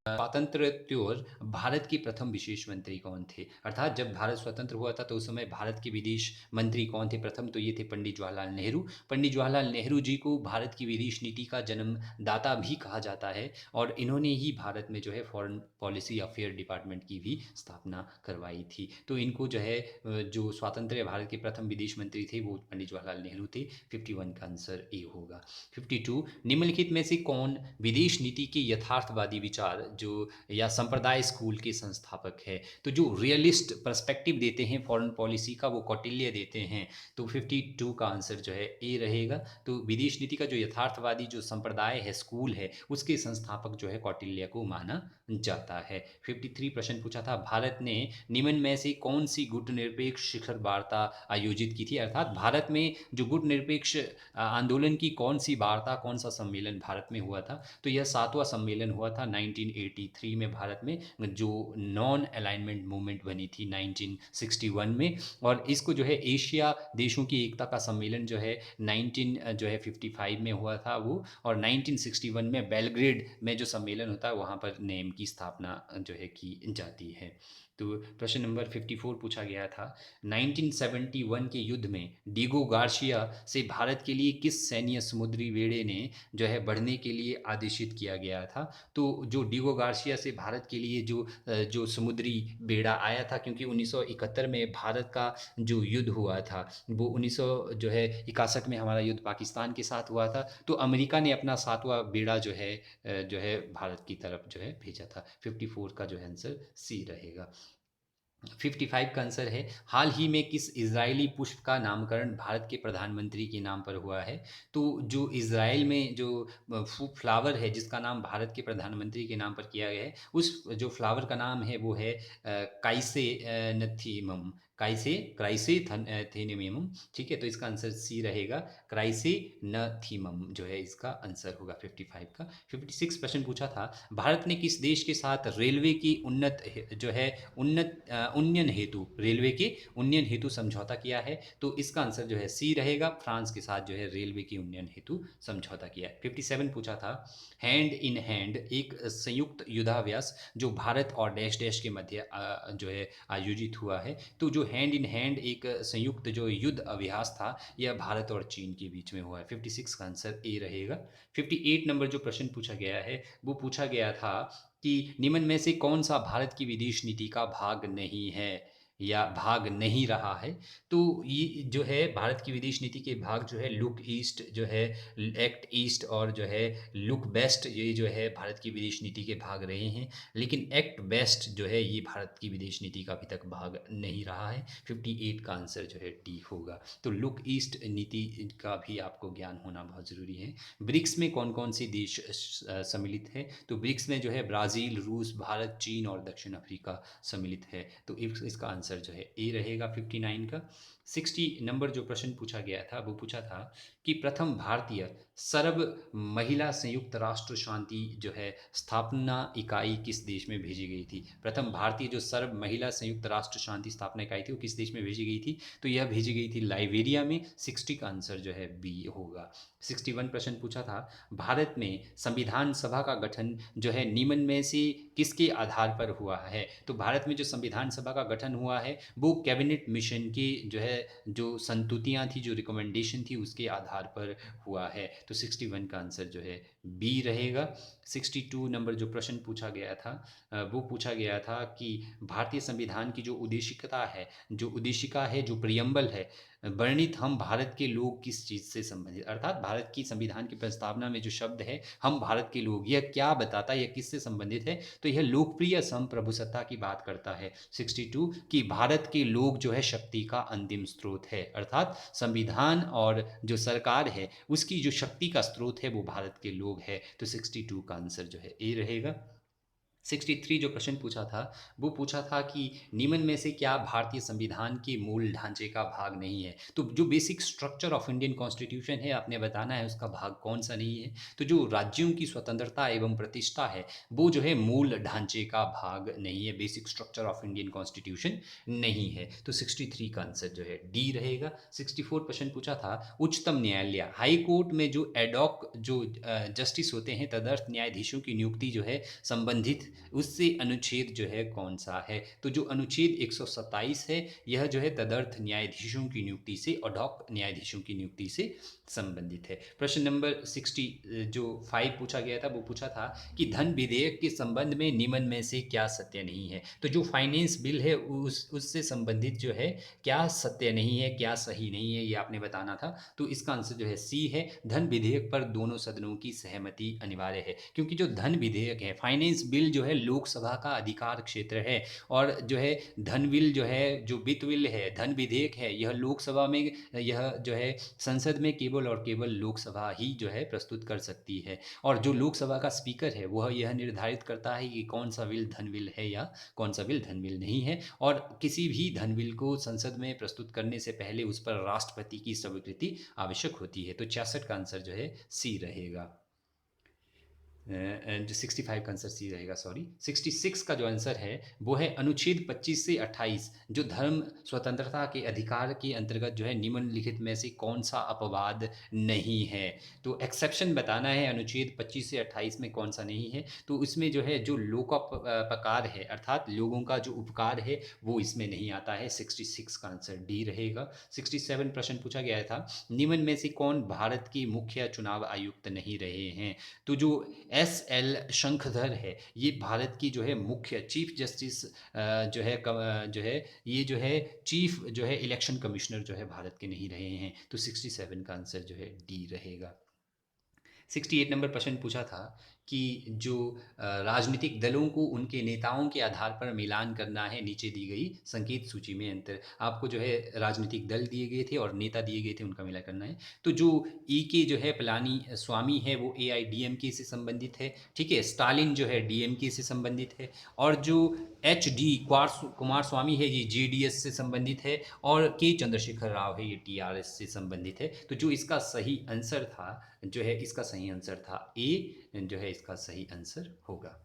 स्वातंत्र्योत्तर भारत के प्रथम विदेश मंत्री कौन थे? अर्थात जब भारत स्वतंत्र हुआ था तो उस समय भारत के विदेश मंत्री कौन थे प्रथम? तो ये थे पंडित जवाहरलाल नेहरू। पंडित जवाहरलाल नेहरू जी को भारत की विदेश नीति का जन्मदाता भी कहा जाता है और इन्होंने ही भारत में जो है फॉरेन पॉलिसी अफेयर डिपार्टमेंट की भी स्थापना करवाई थी। तो इनको जो है जो स्वातंत्र्य भारत के प्रथम विदेश मंत्री थे वो पंडित जवाहरलाल नेहरू थे। 51 का आंसर ए होगा। 52 निम्नलिखित में से कौन विदेश नीति के यथार्थवादी विचार जो या संप्रदाय स्कूल के संस्थापक है? तो जो रियलिस्ट पर्सपेक्टिव देते हैं फॉरेन पॉलिसी का वो कौटिल्य देते हैं। तो 52 का आंसर जो है ए रहेगा। तो विदेश नीति का जो यथार्थवादी जो संप्रदाय है स्कूल है उसके संस्थापक जो है कौटिल्य को माना जाता है। 53 प्रश्न पूछा था भारत ने निम्न में से कौन सी गुटनिरपेक्ष शिखर वार्ता आयोजित की थी? अर्थात भारत में जो गुटनिरपेक्ष आंदोलन की कौन सी वार्ता कौन सा सम्मेलन भारत में हुआ था? तो यह 7वां सम्मेलन हुआ था 1983 में भारत में, जो नॉन अलाइनमेंट मूवमेंट बनी थी 1961 में। और इसको जो है एशिया देशों की एकता का सम्मेलन जो है 1955 में हुआ था वो। और 1961 में बेलग्रेड में जो सम्मेलन होता है वहाँ पर नेम की स्थापना जो है की जाती है। तो प्रश्न नंबर 54 पूछा गया था 1971 के युद्ध में डीगो गार्सिया से भारत के लिए किस सैन्य समुद्री बेड़े ने जो है बढ़ने के लिए आदेशित किया गया था? तो जो डीगो गार्सिया से भारत के लिए जो समुद्री बेड़ा आया था, क्योंकि 1971 में भारत का जो युद्ध हुआ था वो 1900 जो है 61 में हमारा युद्ध पाकिस्तान के साथ हुआ था। तो अमेरिका ने अपना 7वां बेड़ा जो है भारत की तरफ जो है भेजा था। 54 का जो है आंसर सी रहेगा। 55 का आंसर है हाल ही में किस इजरायली पुष्प का नामकरण भारत के प्रधानमंत्री के नाम पर हुआ है? तो जो इजराइल में जो फ्लावर है जिसका नाम भारत के प्रधानमंत्री के नाम पर किया गया है उस जो फ्लावर का नाम है वो है काइसे नथीमम, क्राइसे थेनेमियम। ठीक है, तो इसका आंसर सी रहेगा, क्राइसे नथीमम जो है इसका आंसर होगा 55 का। 56 प्रश्न पूछा था भारत ने किस देश के साथ रेलवे की उन्नयन हेतु समझौता किया है? तो इसका आंसर जो है सी रहेगा, फ्रांस के साथ जो है रेलवे की उन्नयन हेतु समझौता किया है। 57 पूछा था हैंड इन हैंड एक संयुक्त युद्धाभ्यास जो भारत और डैश डैश के मध्य जो है आयोजित हुआ है। तो जो हैंड इन हैंड एक संयुक्त जो युद्ध अभ्यास था यह भारत और चीन के बीच में हुआ है। 56 का आंसर ए रहेगा। 58 नंबर जो प्रश्न पूछा गया है वो पूछा गया था कि निम्न में से कौन सा भारत की विदेश नीति का भाग नहीं है या भाग नहीं रहा है? तो ये जो है भारत की विदेश नीति के भाग जो है लुक ईस्ट जो है, एक्ट ईस्ट और जो है लुक बेस्ट, ये जो है भारत की विदेश नीति के भाग रहे हैं। लेकिन एक्ट बेस्ट जो है ये भारत की विदेश नीति का अभी तक भाग नहीं रहा है। 58 का आंसर जो है डी होगा। तो लुक ईस्ट नीति का भी आपको ज्ञान होना बहुत ज़रूरी है। ब्रिक्स में कौन कौन से देश सम्मिलित है? तो ब्रिक्स में जो है ब्राज़ील, रूस, भारत, चीन और दक्षिण अफ्रीका सम्मिलित है। तो इसका आंसर जो है ए रहेगा 59 का। 60 नंबर जो प्रश्न पूछा गया था वो पूछा था कि प्रथम भारतीय सर्ब महिला संयुक्त राष्ट्र शांति जो है स्थापना इकाई किस देश में भेजी गई थी? प्रथम भारतीय जो सर्ब महिला संयुक्त राष्ट्र शांति स्थापना इकाई थी वो किस देश में भेजी गई थी? तो यह भेजी गई थी लाइबेरिया में। 60 का आंसर जो है बी होगा। 61 प्रश्न पूछा था भारत में संविधान सभा का गठन जो है निम्न में से किसके आधार पर हुआ है? तो भारत में जो संविधान सभा का गठन हुआ हुआ है वो कैबिनेट मिशन की जो है जो संतुतियाँ थी, जो रिकमेंडेशन थी उसके आधार पर हुआ है। तो 61 का आंसर जो है बी रहेगा। 62 नंबर जो प्रश्न पूछा गया था वो पूछा गया था कि भारतीय संविधान की जो उद्देशिकता है, जो उद्देशिका है, जो प्रियम्बल है, वर्णित हम भारत के लोग किस चीज़ से संबंधित, अर्थात भारत की संविधान की प्रस्तावना में जो शब्द है हम भारत के लोग, यह क्या बताता है, यह किससे संबंधित है? तो यह लोकप्रिय संप्रभुसत्ता की बात करता है 62 कि भारत के लोग जो है शक्ति का अंतिम स्रोत है, अर्थात संविधान और जो सरकार है उसकी जो शक्ति का स्रोत है वो भारत के लोग है। तो 62 का आंसर जो है ए रहेगा। 63 जो प्रश्न पूछा था वो पूछा था कि निम्न में से क्या भारतीय संविधान के मूल ढांचे का भाग नहीं है? तो जो basic structure of Indian constitution है आपने बताना है उसका भाग कौन सा नहीं है। तो जो राज्यों की स्वतंत्रता एवं प्रतिष्ठा है वो जो है मूल ढांचे का भाग नहीं है, basic structure of Indian constitution नहीं है। तो 63 का आंसर जो है डी रहेगा। 64 प्रश्न पूछा था उच्चतम न्यायालय हाई कोर्ट में जो एडॉक जो जस्टिस होते हैं, तदर्थ न्यायाधीशों की नियुक्ति जो है संबंधित उससे अनुच्छेद जो है कौन सा है? तो जो अनुच्छेद 127 है यह जो है तदर्थ न्यायाधीशों की नियुक्ति से, अडॉक न्यायाधीशों की नियुक्ति से संबंधित है। प्रश्न नंबर 60 जो 5 पूछा गया था वो पूछा था कि धन विधेयक के संबंध में निम्न में से क्या सत्य नहीं है? तो जो फाइनेंस बिल है उससे संबंधित जो है क्या सत्य नहीं है, क्या सही नहीं है, ये आपने बताना था। तो इसका आंसर जो है सी है। धन विधेयक पर दोनों सदनों की सहमति अनिवार्य है, क्योंकि जो धन विधेयक है, फाइनेंस बिल जो है लोकसभा का अधिकार क्षेत्र है, और जो है धन बिल जो है, जो वित्त बिल है, धन विधेयक है, यह लोकसभा में, यह जो है संसद में केवल और केवल लोकसभा ही जो है प्रस्तुत कर सकती है। और जो लोकसभा का स्पीकर है वह यह निर्धारित करता है कि कौन सा बिल धन बिल है या कौन सा बिल धन बिल नहीं है। और किसी भी धन बिल को संसद में प्रस्तुत करने से पहले उस पर राष्ट्रपति की स्वीकृति आवश्यक होती है। तो 66 का आंसर जो है सी रहेगा। जो 65 का आंसर सी रहेगा, सॉरी। 66 का जो आंसर है वो है अनुच्छेद 25 से 28 जो धर्म स्वतंत्रता के अधिकार के अंतर्गत जो है निम्नलिखित में से कौन सा अपवाद नहीं है? तो एक्सेप्शन बताना है, अनुच्छेद 25 से 28 में कौन सा नहीं है। तो इसमें जो है जो लोकोपकार है, अर्थात लोगों का जो उपकार है वो इसमें नहीं आता है। 66 का आंसर डी रहेगा। 67 प्रश्न पूछा गया था निम्न में से कौन भारत के मुख्य चुनाव आयुक्त नहीं रहे हैं? तो जो एस.एल. शंखधर है ये भारत की जो है मुख्य चीफ जस्टिस जो है जो है ये जो है चीफ जो है इलेक्शन कमिश्नर जो है भारत के नहीं रहे हैं। तो 67 का आंसर जो है डी रहेगा। 68 नंबर प्रश्न पूछा था कि जो राजनीतिक दलों को उनके नेताओं के आधार पर मिलान करना है नीचे दी गई संकेत सूची में अंतर, आपको जो है राजनीतिक दल दिए गए थे और नेता दिए गए थे, उनका मिला करना है। तो जो ई के जो है पलानी स्वामी है वो AIDMK से संबंधित है, ठीक है। स्टालिन जो है DMK से संबंधित है, और जो HD कुमार स्वामी है ये JDS से संबंधित है, और के चंद्रशेखर राव है ये TRS से संबंधित है। तो जो इसका सही आंसर था जो है, इसका सही आंसर था ए, जो है इसका सही आंसर होगा।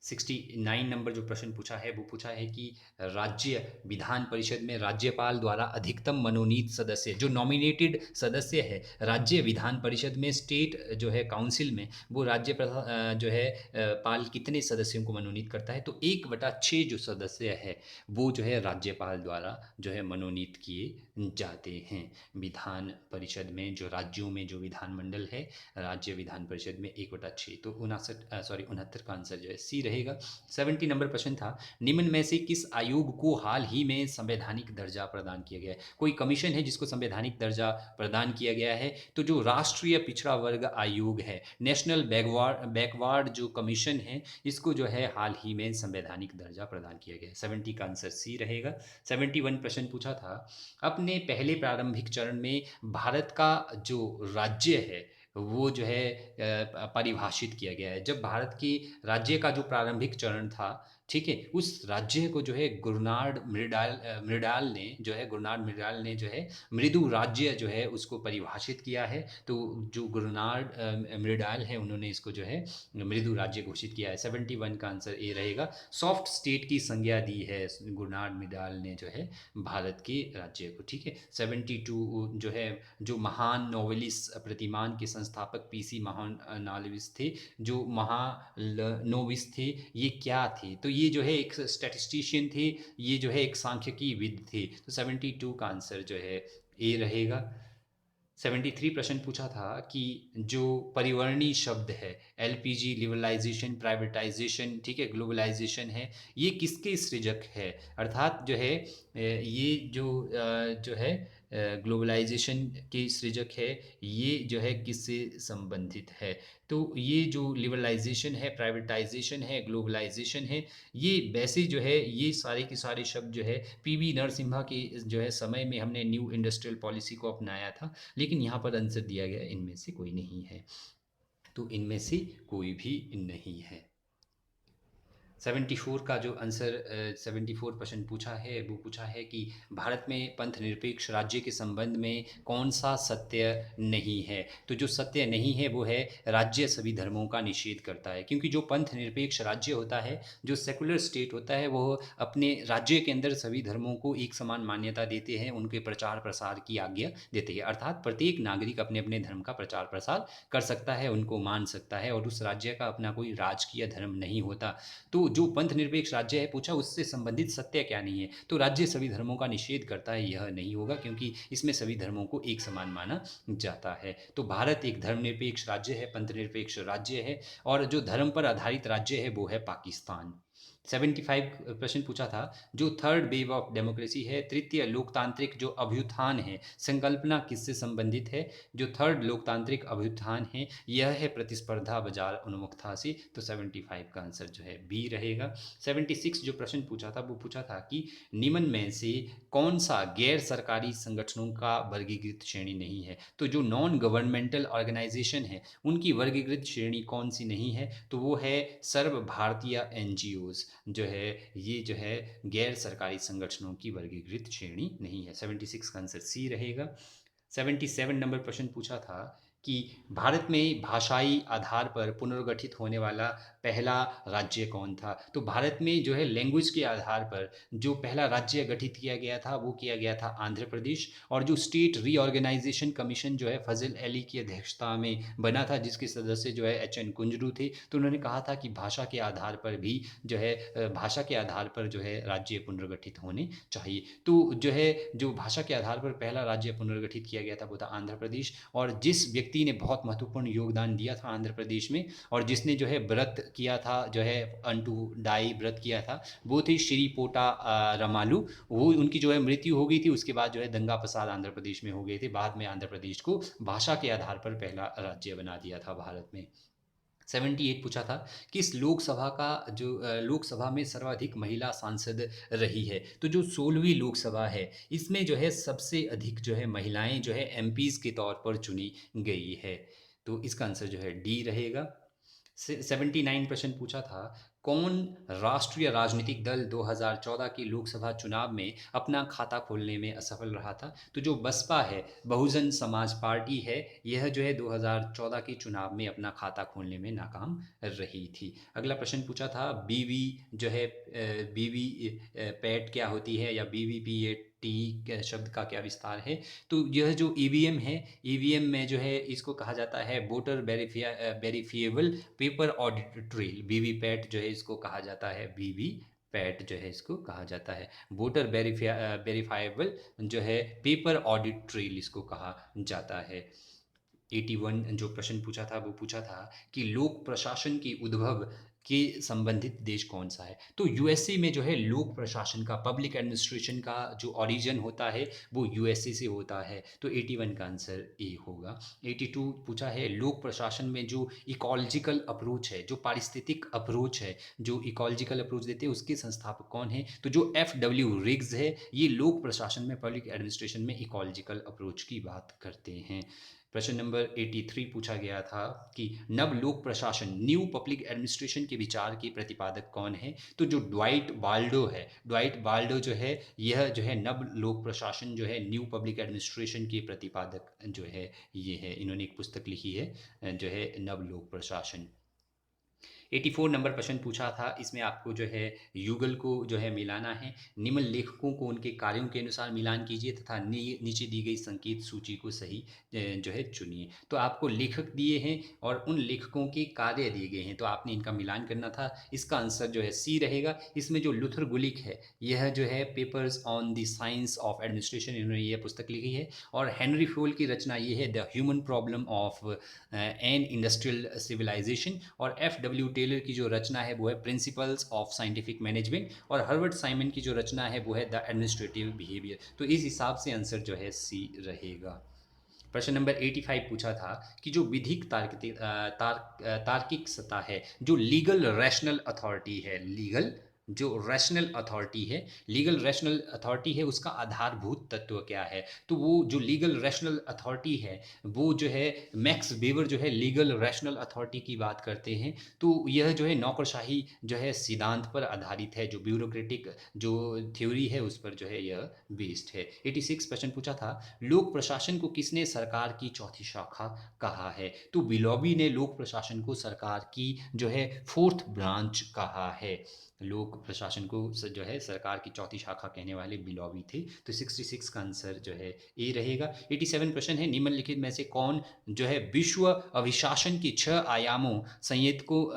69 नंबर जो प्रश्न पूछा है वो पूछा है कि राज्य विधान परिषद में राज्यपाल द्वारा अधिकतम मनोनीत सदस्य, जो नॉमिनेटेड सदस्य है राज्य विधान परिषद में, स्टेट जो है काउंसिल में, वो जो है पाल कितने सदस्यों को मनोनीत करता है? तो 1/6 जो सदस्य है वो जो है राज्यपाल द्वारा जो है मनोनीत किए जाते हैं। विधान परिषद में जो राज्यों में जो विधानमंडल है, राज्य विधान परिषद में 1/6, तो 69 का आंसर जो है सी रहेगा। 70 नंबर प्रश्न था निम्न में से किस आयोग को हाल ही में संवैधानिक दर्जा प्रदान किया गया है? कोई कमीशन है जिसको संवैधानिक दर्जा प्रदान किया गया है। तो जो राष्ट्रीय पिछड़ा वर्ग आयोग है, नेशनल बैकवर्ड जो कमीशन है, इसको जो है हाल ही में संवैधानिक दर्जा प्रदान किया गया है। 70 का आंसर सी रहेगा। 71 प्रश्न पूछा था अपने पहले प्रारंभिक चरण में भारत का जो राज्य है वो जो है परिभाषित किया गया है। जब भारत की राज्य का जो प्रारंभिक चरण था, ठीक है, उस राज्य को जो है गुरनार्ड मृडाल ने जो है मृदु राज्य जो है उसको परिभाषित किया है। तो जो गुरनार्ड मृडाल है उन्होंने इसको जो है मृदु राज्य घोषित किया है। 71 का आंसर ए रहेगा। सॉफ्ट स्टेट की संज्ञा दी है गुरनार्ड मृडाल ने जो है भारत के राज्य को, ठीक है। 72 जो है जो महान नोवेलिस्ट प्रतिमान के संस्थापक PC महान नॉवेलिस्ट थे, जो नोविस थे, ये क्या थे? तो ये जो है एक स्टैटिस्टिशियन थे, ये जो है एक सांख्यिकी विद थे। तो 72 का आंसर जो है ए रहेगा। 73 प्रश्न पूछा था कि जो परिवर्णी शब्द है, एलपीजी, लिबरलाइजेशन, प्राइवेटाइजेशन, ठीक है, ग्लोबलाइजेशन है, ये किसके सृजक है? अर्थात जो है ये जो है ग्लोबलाइजेशन के सृजक है, ये जो है किससे संबंधित है? तो ये जो लिबरलाइजेशन है, प्राइवेटाइजेशन है, ग्लोबलाइजेशन है, ये वैसे जो है ये सारे के सारे शब्द जो है पीवी नरसिम्हा के जो है समय में हमने न्यू इंडस्ट्रियल पॉलिसी को अपनाया था, लेकिन यहाँ पर आंसर दिया गया इनमें से कोई नहीं है। तो इनमें से कोई भी नहीं है। 74 का जो आंसर 74 प्रश्न पूछा है वो पूछा है कि भारत में पंथ निरपेक्ष राज्य के संबंध में कौन सा सत्य नहीं है? तो जो सत्य नहीं है वो है राज्य सभी धर्मों का निषेध करता है, क्योंकि जो पंथ निरपेक्ष राज्य होता है, जो सेकुलर स्टेट होता है, वो अपने राज्य के अंदर सभी धर्मों को एक समान मान्यता देते हैं, उनके प्रचार प्रसार की आज्ञा देते हैं। अर्थात प्रत्येक नागरिक अपने अपने धर्म का प्रचार प्रसार कर सकता है, उनको मान सकता है, और उस राज्य का अपना कोई राजकीय धर्म नहीं होता। तो जो पंथ निरपेक्ष राज्य है पूछा, उससे संबंधित सत्य क्या नहीं है? तो राज्य सभी धर्मों का निषेध करता है, यह नहीं होगा, क्योंकि इसमें सभी धर्मों को एक समान माना जाता है। तो भारत एक धर्मनिरपेक्ष राज्य है, पंथ निरपेक्ष राज्य है, और जो धर्म पर आधारित राज्य है वो है पाकिस्तान। 75 प्रश्न पूछा था, जो थर्ड वेव ऑफ डेमोक्रेसी है, तृतीय लोकतांत्रिक जो अभ्युत्थान है, संकल्पना किससे संबंधित है? जो थर्ड लोकतांत्रिक अभ्युत्थान है, यह है प्रतिस्पर्धा बाजार उन्मुखता से। तो 75 का आंसर जो है बी रहेगा। 76 जो प्रश्न पूछा था वो पूछा था कि निम्न में से कौन सा गैर सरकारी संगठनों का वर्गीकृत श्रेणी नहीं है? तो जो नॉन गवर्नमेंटल ऑर्गेनाइजेशन है, उनकी वर्गीकृत श्रेणी कौन सी नहीं है? तो वो है सर्व भारतीय एनजीओज, जो है ये जो है गैर सरकारी संगठनों की वर्गीकृत श्रेणी नहीं है। 76 का आंसर सी रहेगा। 77 नंबर प्रश्न पूछा था कि भारत में भाषाई आधार पर पुनर्गठित होने वाला पहला राज्य कौन था? तो भारत में जो है लैंग्वेज के आधार पर जो पहला राज्य गठित किया गया था वो किया गया था आंध्र प्रदेश। और जो स्टेट रीऑर्गेनाइजेशन कमीशन जो है फजल अली की अध्यक्षता में बना था, जिसके सदस्य जो है एच एन कुंजरू थे, तो उन्होंने कहा था कि भाषा के आधार पर भी जो है भाषा के आधार पर जो है राज्य पुनर्गठित होने चाहिए। तो जो है जो भाषा के आधार पर पहला राज्य पुनर्गठित किया गया था वो था आंध्र प्रदेश। और जिस व्यक्ति ने बहुत महत्वपूर्ण योगदान दिया था आंध्र प्रदेश में, और जिसने जो है व्रत किया था, जो है अंटू डाई व्रत किया था, वो थे श्री पोटा रमालू। वो उनकी जो है मृत्यु हो गई थी, उसके बाद जो है दंगा फसाद आंध्र प्रदेश में हो गए थे। बाद में आंध्र प्रदेश को भाषा के आधार पर पहला राज्य बना दिया था भारत में। 78 पूछा था, किस लोकसभा का जो लोकसभा में सर्वाधिक महिला सांसद रही है? तो जो 16वीं लोकसभा है, इसमें जो है सबसे अधिक जो है महिलाएं जो है एमपीज के तौर पर चुनी गई है। तो इसका आंसर जो है डी रहेगा। 79 प्रश्न पूछा था, कौन राष्ट्रीय राजनीतिक दल 2014 के लोकसभा चुनाव में अपना खाता खोलने में असफल रहा था? तो जो बसपा है, बहुजन समाज पार्टी है, यह जो है 2014 के चुनाव में अपना खाता खोलने में नाकाम रही थी। अगला प्रश्न पूछा था, बीवी जो है बीवी पैट क्या होती है, या बीवीपीएटी के शब्द का क्या विस्तार है? तो यह जो ईवीएम है, ईवीएम में जो है इसको कहा जाता है voter verifiable paper audit trail. VVPAT जो है इसको कहा जाता है, वीवी पैट जो है इसको कहा जाता है, वोटर वेरीफाइबल जो है पेपर ऑडिट ट्रेल इसको कहा जाता है। 81 जो प्रश्न पूछा था वो पूछा था कि लोक प्रशासन के उद्भव के संबंधित देश कौन सा है? तो यूएसए में जो है लोक प्रशासन का, पब्लिक एडमिनिस्ट्रेशन का जो ओरिजिन होता है वो यूएसए से होता है। तो 81 का आंसर ए होगा। 82 पूछा है, लोक प्रशासन में जो इकोलॉजिकल अप्रोच है, जो पारिस्थितिक अप्रोच है, जो इकोलॉजिकल अप्रोच देते हैं, उसके संस्थापक कौन है? तो जो FW रिग्स है, ये लोक प्रशासन में, पब्लिक एडमिनिस्ट्रेशन में इकोलॉजिकल अप्रोच की बात करते हैं। प्रश्न नंबर 83 पूछा गया था कि नव लोक प्रशासन, न्यू पब्लिक एडमिनिस्ट्रेशन के विचार के प्रतिपादक कौन है? तो जो ड्वाइट बाल्डो है, ड्वाइट बाल्डो जो है, यह जो है नव लोक प्रशासन जो है, न्यू पब्लिक एडमिनिस्ट्रेशन के प्रतिपादक जो है ये है। इन्होंने एक पुस्तक लिखी है जो है नव लोक प्रशासन। 84 नंबर प्रश्न पूछा था, इसमें आपको जो है युगल को जो है मिलाना है। निम्न लेखकों को उनके कार्यों के अनुसार मिलान कीजिए तथा नीचे दी गई संकेत सूची को सही जो है चुनिए। तो आपको लेखक दिए हैं और उन लेखकों के कार्य दिए गए हैं, तो आपने इनका मिलान करना था। इसका आंसर जो है सी रहेगा। इसमें जो लुथर गुलिक है, यह जो है papers on the science of administration, इन्होंने यह पुस्तक लिखी है। और हेनरी फ्योल की रचना ये है the human problem of an industrial civilization. और एफ डब्ल्यू टेलर की जो रचना है वो है प्रिंसिपल्स ऑफ साइंटिफिक मैनेजमेंट। और हर्बर्ट साइमन की जो रचना है वो है द एडमिनिस्ट्रेटिव बिहेवियर। तो इस हिसाब से आंसर जो है सी रहेगा। प्रश्न नंबर 85 पूछा था कि जो विधिक तार्किक सत्ता है, जो लीगल रैशनल अथॉरिटी है, लीगल रैशनल अथॉरिटी है, उसका आधारभूत तत्व क्या है? तो वो जो लीगल रैशनल अथॉरिटी है, वो जो है मैक्स वेबर जो है लीगल रैशनल अथॉरिटी की बात करते हैं। तो यह जो है नौकरशाही जो है सिद्धांत पर आधारित है, जो ब्यूरोक्रेटिक जो थ्योरी है उस पर जो है यह बेस्ड है। 86 प्रश्न पूछा था, लोक प्रशासन को किसने सरकार की चौथी शाखा कहा है? तो बिलोबी ने लोक प्रशासन को सरकार की जो है फोर्थ ब्रांच कहा है। लोक प्रशासन को जो है सरकार की चौथी शाखा कहने वाले बिलोबी थे। तो 66 का आंसर जो है ए रहेगा। 87 प्रश्न है, निम्नलिखित में से कौन जो है विश्व अभिशासन की 6 आयामों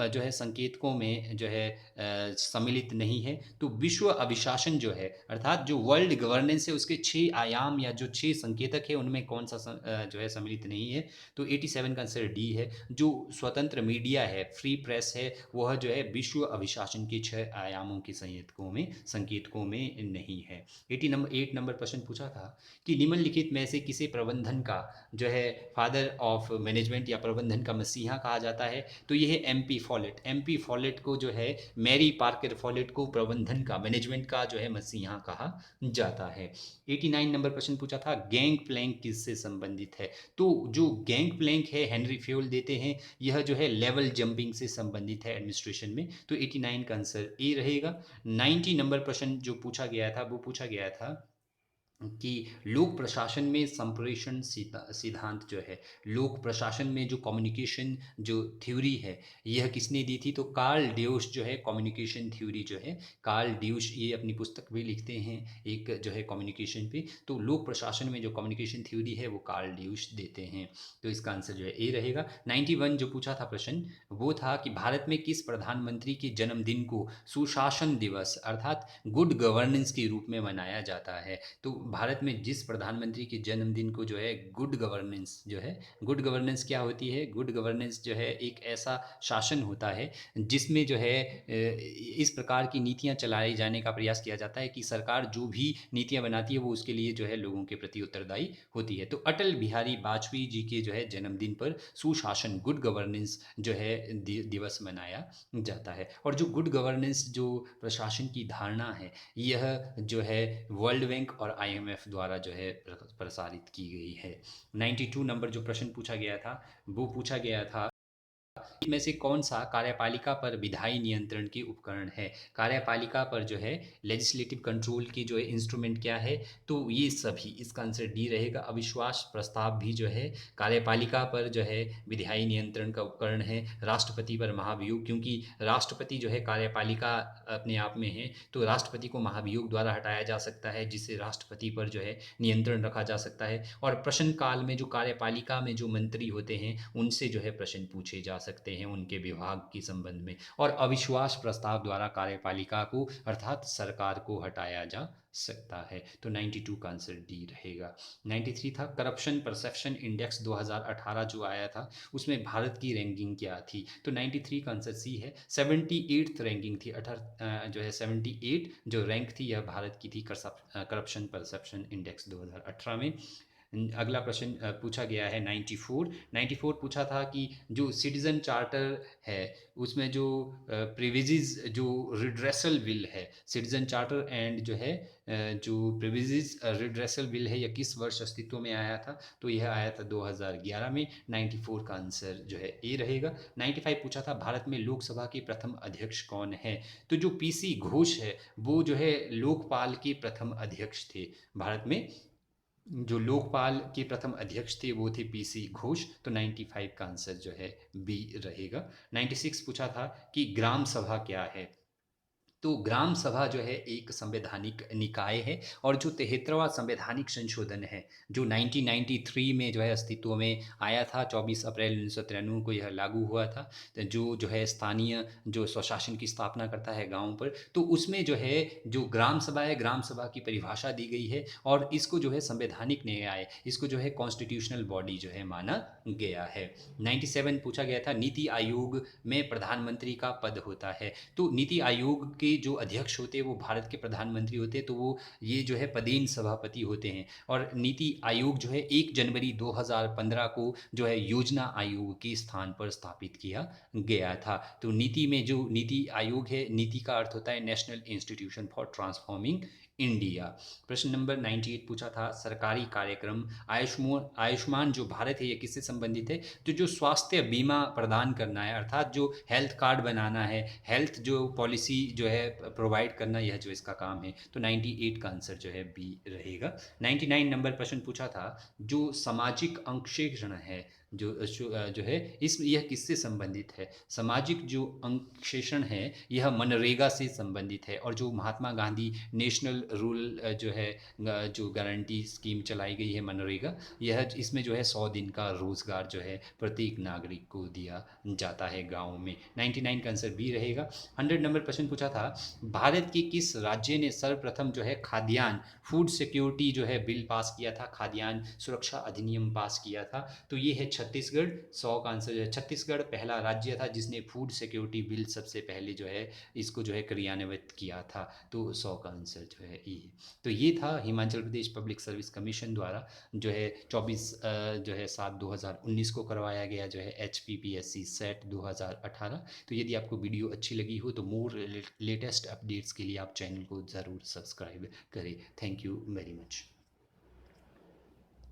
जो है संकेतकों में जो है सम्मिलित नहीं है? तो विश्व अभिशासन जो है अर्थात जो वर्ल्ड गवर्नेंस है उसके 6 आयाम या जो 6 संकेतक है उनमें कौन सा जो है सम्मिलित नहीं है? तो 87 का आंसर डी है। जो स्वतंत्र मीडिया है, फ्री प्रेस है, वह जो है विश्व अभिशासन के 6 आयामों के संकेतकों में नहीं है। 8 नंबर प्रश्न पूछा था कि निम्नलिखित में से किसे प्रबंधन का जो है फादर ऑफ मैनेजमेंट या प्रबंधन का मसीहा कहा जाता है? तो ये है एमपी फॉलेट। एमपी फॉलेट को जो है मैरी पार्कर फॉलेट को प्रबंधन का, मैनेजमेंट का जो है मसीहा कहा जाता है। 89 नंबर प्रश्न पूछा था, गैंग प्लैंक किससे संबंधित है? तो जो गैंग प्लैंक है हेनरी फ्योल देते हैं, यह जो है लेवल जंपिंग से संबंधित है एडमिनिस्ट्रेशन में। तो 89 का आंसर ए रहेगा। 90 नंबर प्रश्न जो पूछा गया था वो पूछा गया था कि लोक प्रशासन में संप्रेषण सिद्धांत जो है, लोक प्रशासन में जो कम्युनिकेशन जो थ्योरी है, यह किसने दी थी? तो कार्ल ड्यूश जो है कम्युनिकेशन थ्योरी जो है, कार्ल ड्यूश ये अपनी पुस्तक भी लिखते हैं एक जो है कम्युनिकेशन पे। तो लोक प्रशासन में जो कम्युनिकेशन थ्योरी है वो कार्ल ड्यूश देते हैं। तो इसका आंसर जो है ए रहेगा। 91 जो पूछा था प्रश्न वो था कि भारत में किस प्रधानमंत्री के जन्मदिन को सुशासन दिवस अर्थात गुड गवर्नेंस के रूप में मनाया जाता है? तो भारत में जिस प्रधानमंत्री के जन्मदिन को जो है गुड गवर्नेंस जो है, गुड गवर्नेंस क्या होती है? गुड गवर्नेंस जो है एक ऐसा शासन होता है जिसमें जो है इस प्रकार की नीतियां चलाई जाने का प्रयास किया जाता है कि सरकार जो भी नीतियां बनाती है वो उसके लिए जो है लोगों के प्रति उत्तरदायी होती है। तो अटल बिहारी वाजपेयी जी के जो है जन्मदिन पर सुशासन गुड गवर्नेंस जो है दिवस मनाया जाता है। और जो गुड गवर्नेंस जो प्रशासन की धारणा है, यह जो है वर्ल्ड बैंक और आईएमएफ द्वारा जो है प्रसारित की गई है। 92 नंबर जो प्रश्न पूछा गया था वो पूछा गया था इनमें से कौन सा कार्यपालिका पर विधायी नियंत्रण के उपकरण है? कार्यपालिका पर जो है लेजिस्लेटिव कंट्रोल की जो है इंस्ट्रूमेंट क्या है? तो ये सभी, इसका आंसर डी रहेगा। अविश्वास प्रस्ताव भी जो है कार्यपालिका पर जो है विधायी नियंत्रण का उपकरण है। राष्ट्रपति पर महाभियोग, क्योंकि राष्ट्रपति जो है कार्यपालिका अपने आप में है, तो राष्ट्रपति को महाभियोग द्वारा हटाया जा सकता है जिससे राष्ट्रपति पर जो है नियंत्रण रखा जा सकता है। और प्रश्न काल में जो कार्यपालिका में जो मंत्री होते हैं उनसे जो है प्रश्न पूछे जा सकते हैं उनके विभाग के संबंध में। और अविश्वास प्रस्ताव द्वारा कार्यपालिका को अर्थात सरकार को हटाया जा सकता है। तो 92 का आंसर डी रहेगा। 93 था करप्शन परसेप्शन इंडेक्स 2018 जो आया था उसमें भारत की रैंकिंग क्या थी? तो 93 का आंसर सी है। 78th रैंकिंग थी, जो है 78 जो रैंक थी यह भारत की थी करप्शन परसेप्शन इंडेक्स 2018 में। अगला प्रश्न पूछा गया है 94 पूछा था कि जो सिटीजन चार्टर है उसमें जो प्रिविलेजेस जो रिड्रेसल बिल है, सिटीजन चार्टर एंड जो है जो प्रिविलेजेस रिड्रेसल बिल है यह किस वर्ष अस्तित्व में आया था? तो यह आया था 2011 में। 94 का आंसर जो है ए रहेगा। 95 पूछा था भारत में लोकसभा के प्रथम अध्यक्ष कौन है? तो जो पीसी घोष है वो जो है लोकपाल के प्रथम अध्यक्ष थे भारत में। जो लोकपाल के प्रथम अध्यक्ष थे वो थे पीसी घोष, तो 95 का आंसर जो है बी रहेगा। 96 पूछा था कि ग्राम सभा क्या है? तो ग्राम सभा जो है एक संवैधानिक निकाय है, और जो 73वां संवैधानिक संशोधन है जो 1993 में जो है अस्तित्व में आया था, 24 अप्रैल 1993 को यह लागू हुआ था, तो जो है स्थानीय जो स्वशासन की स्थापना करता है गांव पर, तो उसमें जो है जो ग्राम सभा है, ग्राम सभा की परिभाषा दी गई है, और इसको जो है संवैधानिक निकाय, इसको जो है कॉन्स्टिट्यूशनल बॉडी जो है माना गया है। 97 पूछा गया था नीति आयोग में प्रधानमंत्री का पद होता है, तो नीति आयोग के जो अध्यक्ष होते हैं वो भारत के प्रधानमंत्री होते हैं, तो वो ये जो है पदेन सभापति होते हैं। और नीति आयोग जो है 1 जनवरी 2015 को जो है योजना आयोग के स्थान पर स्थापित किया गया था। तो नीति में जो नीति आयोग है, नीति का अर्थ होता है national institution for transforming India. प्रश्न नंबर 98 पूछा था सरकारी कार्यक्रम आयुष्मान आयुष्मान जो भारत है ये किससे संबंधित है? तो जो स्वास्थ्य बीमा प्रदान करना है, अर्थात जो हेल्थ कार्ड बनाना है, हेल्थ जो पॉलिसी जो है प्रोवाइड करना, यह जो इसका काम है, तो 98 का आंसर जो है बी रहेगा। 99 नंबर प्रश्न पूछा था जो सामाजिक अंशेषण है, जो है इस यह किससे संबंधित है? सामाजिक जो अंशेषण है यह मनरेगा से संबंधित है, और जो महात्मा गांधी नेशनल रूरल जो है जो गारंटी स्कीम चलाई गई है मनरेगा, यह इसमें जो है 100 दिन का रोजगार जो है प्रत्येक नागरिक को दिया जाता है गाँव में। 99 का आंसर बी रहेगा। 100 नंबर प्रश्न पूछा था भारत के किस राज्य ने सर्वप्रथम जो है खाद्यान्न फूड सिक्योरिटी जो है बिल पास किया था, खाद्यान्न सुरक्षा अधिनियम पास किया था? तो ये है छत्तीसगढ़। 100 का आंसर जो है छत्तीसगढ़ पहला राज्य था जिसने फूड सिक्योरिटी बिल सबसे पहले जो है इसको जो है क्रियान्वित किया था, तो 100 का आंसर जो है ई है। तो ये था Himachal Pradesh public service commission द्वारा जो है 24 जो है 7/2019 को करवाया गया जो है HPPSC सेट 2018। तो यदि आपको वीडियो अच्छी लगी हो तो मोर लेटेस्ट अपडेट्स के लिए आप चैनल को ज़रूर सब्सक्राइब करें। Thank you very much.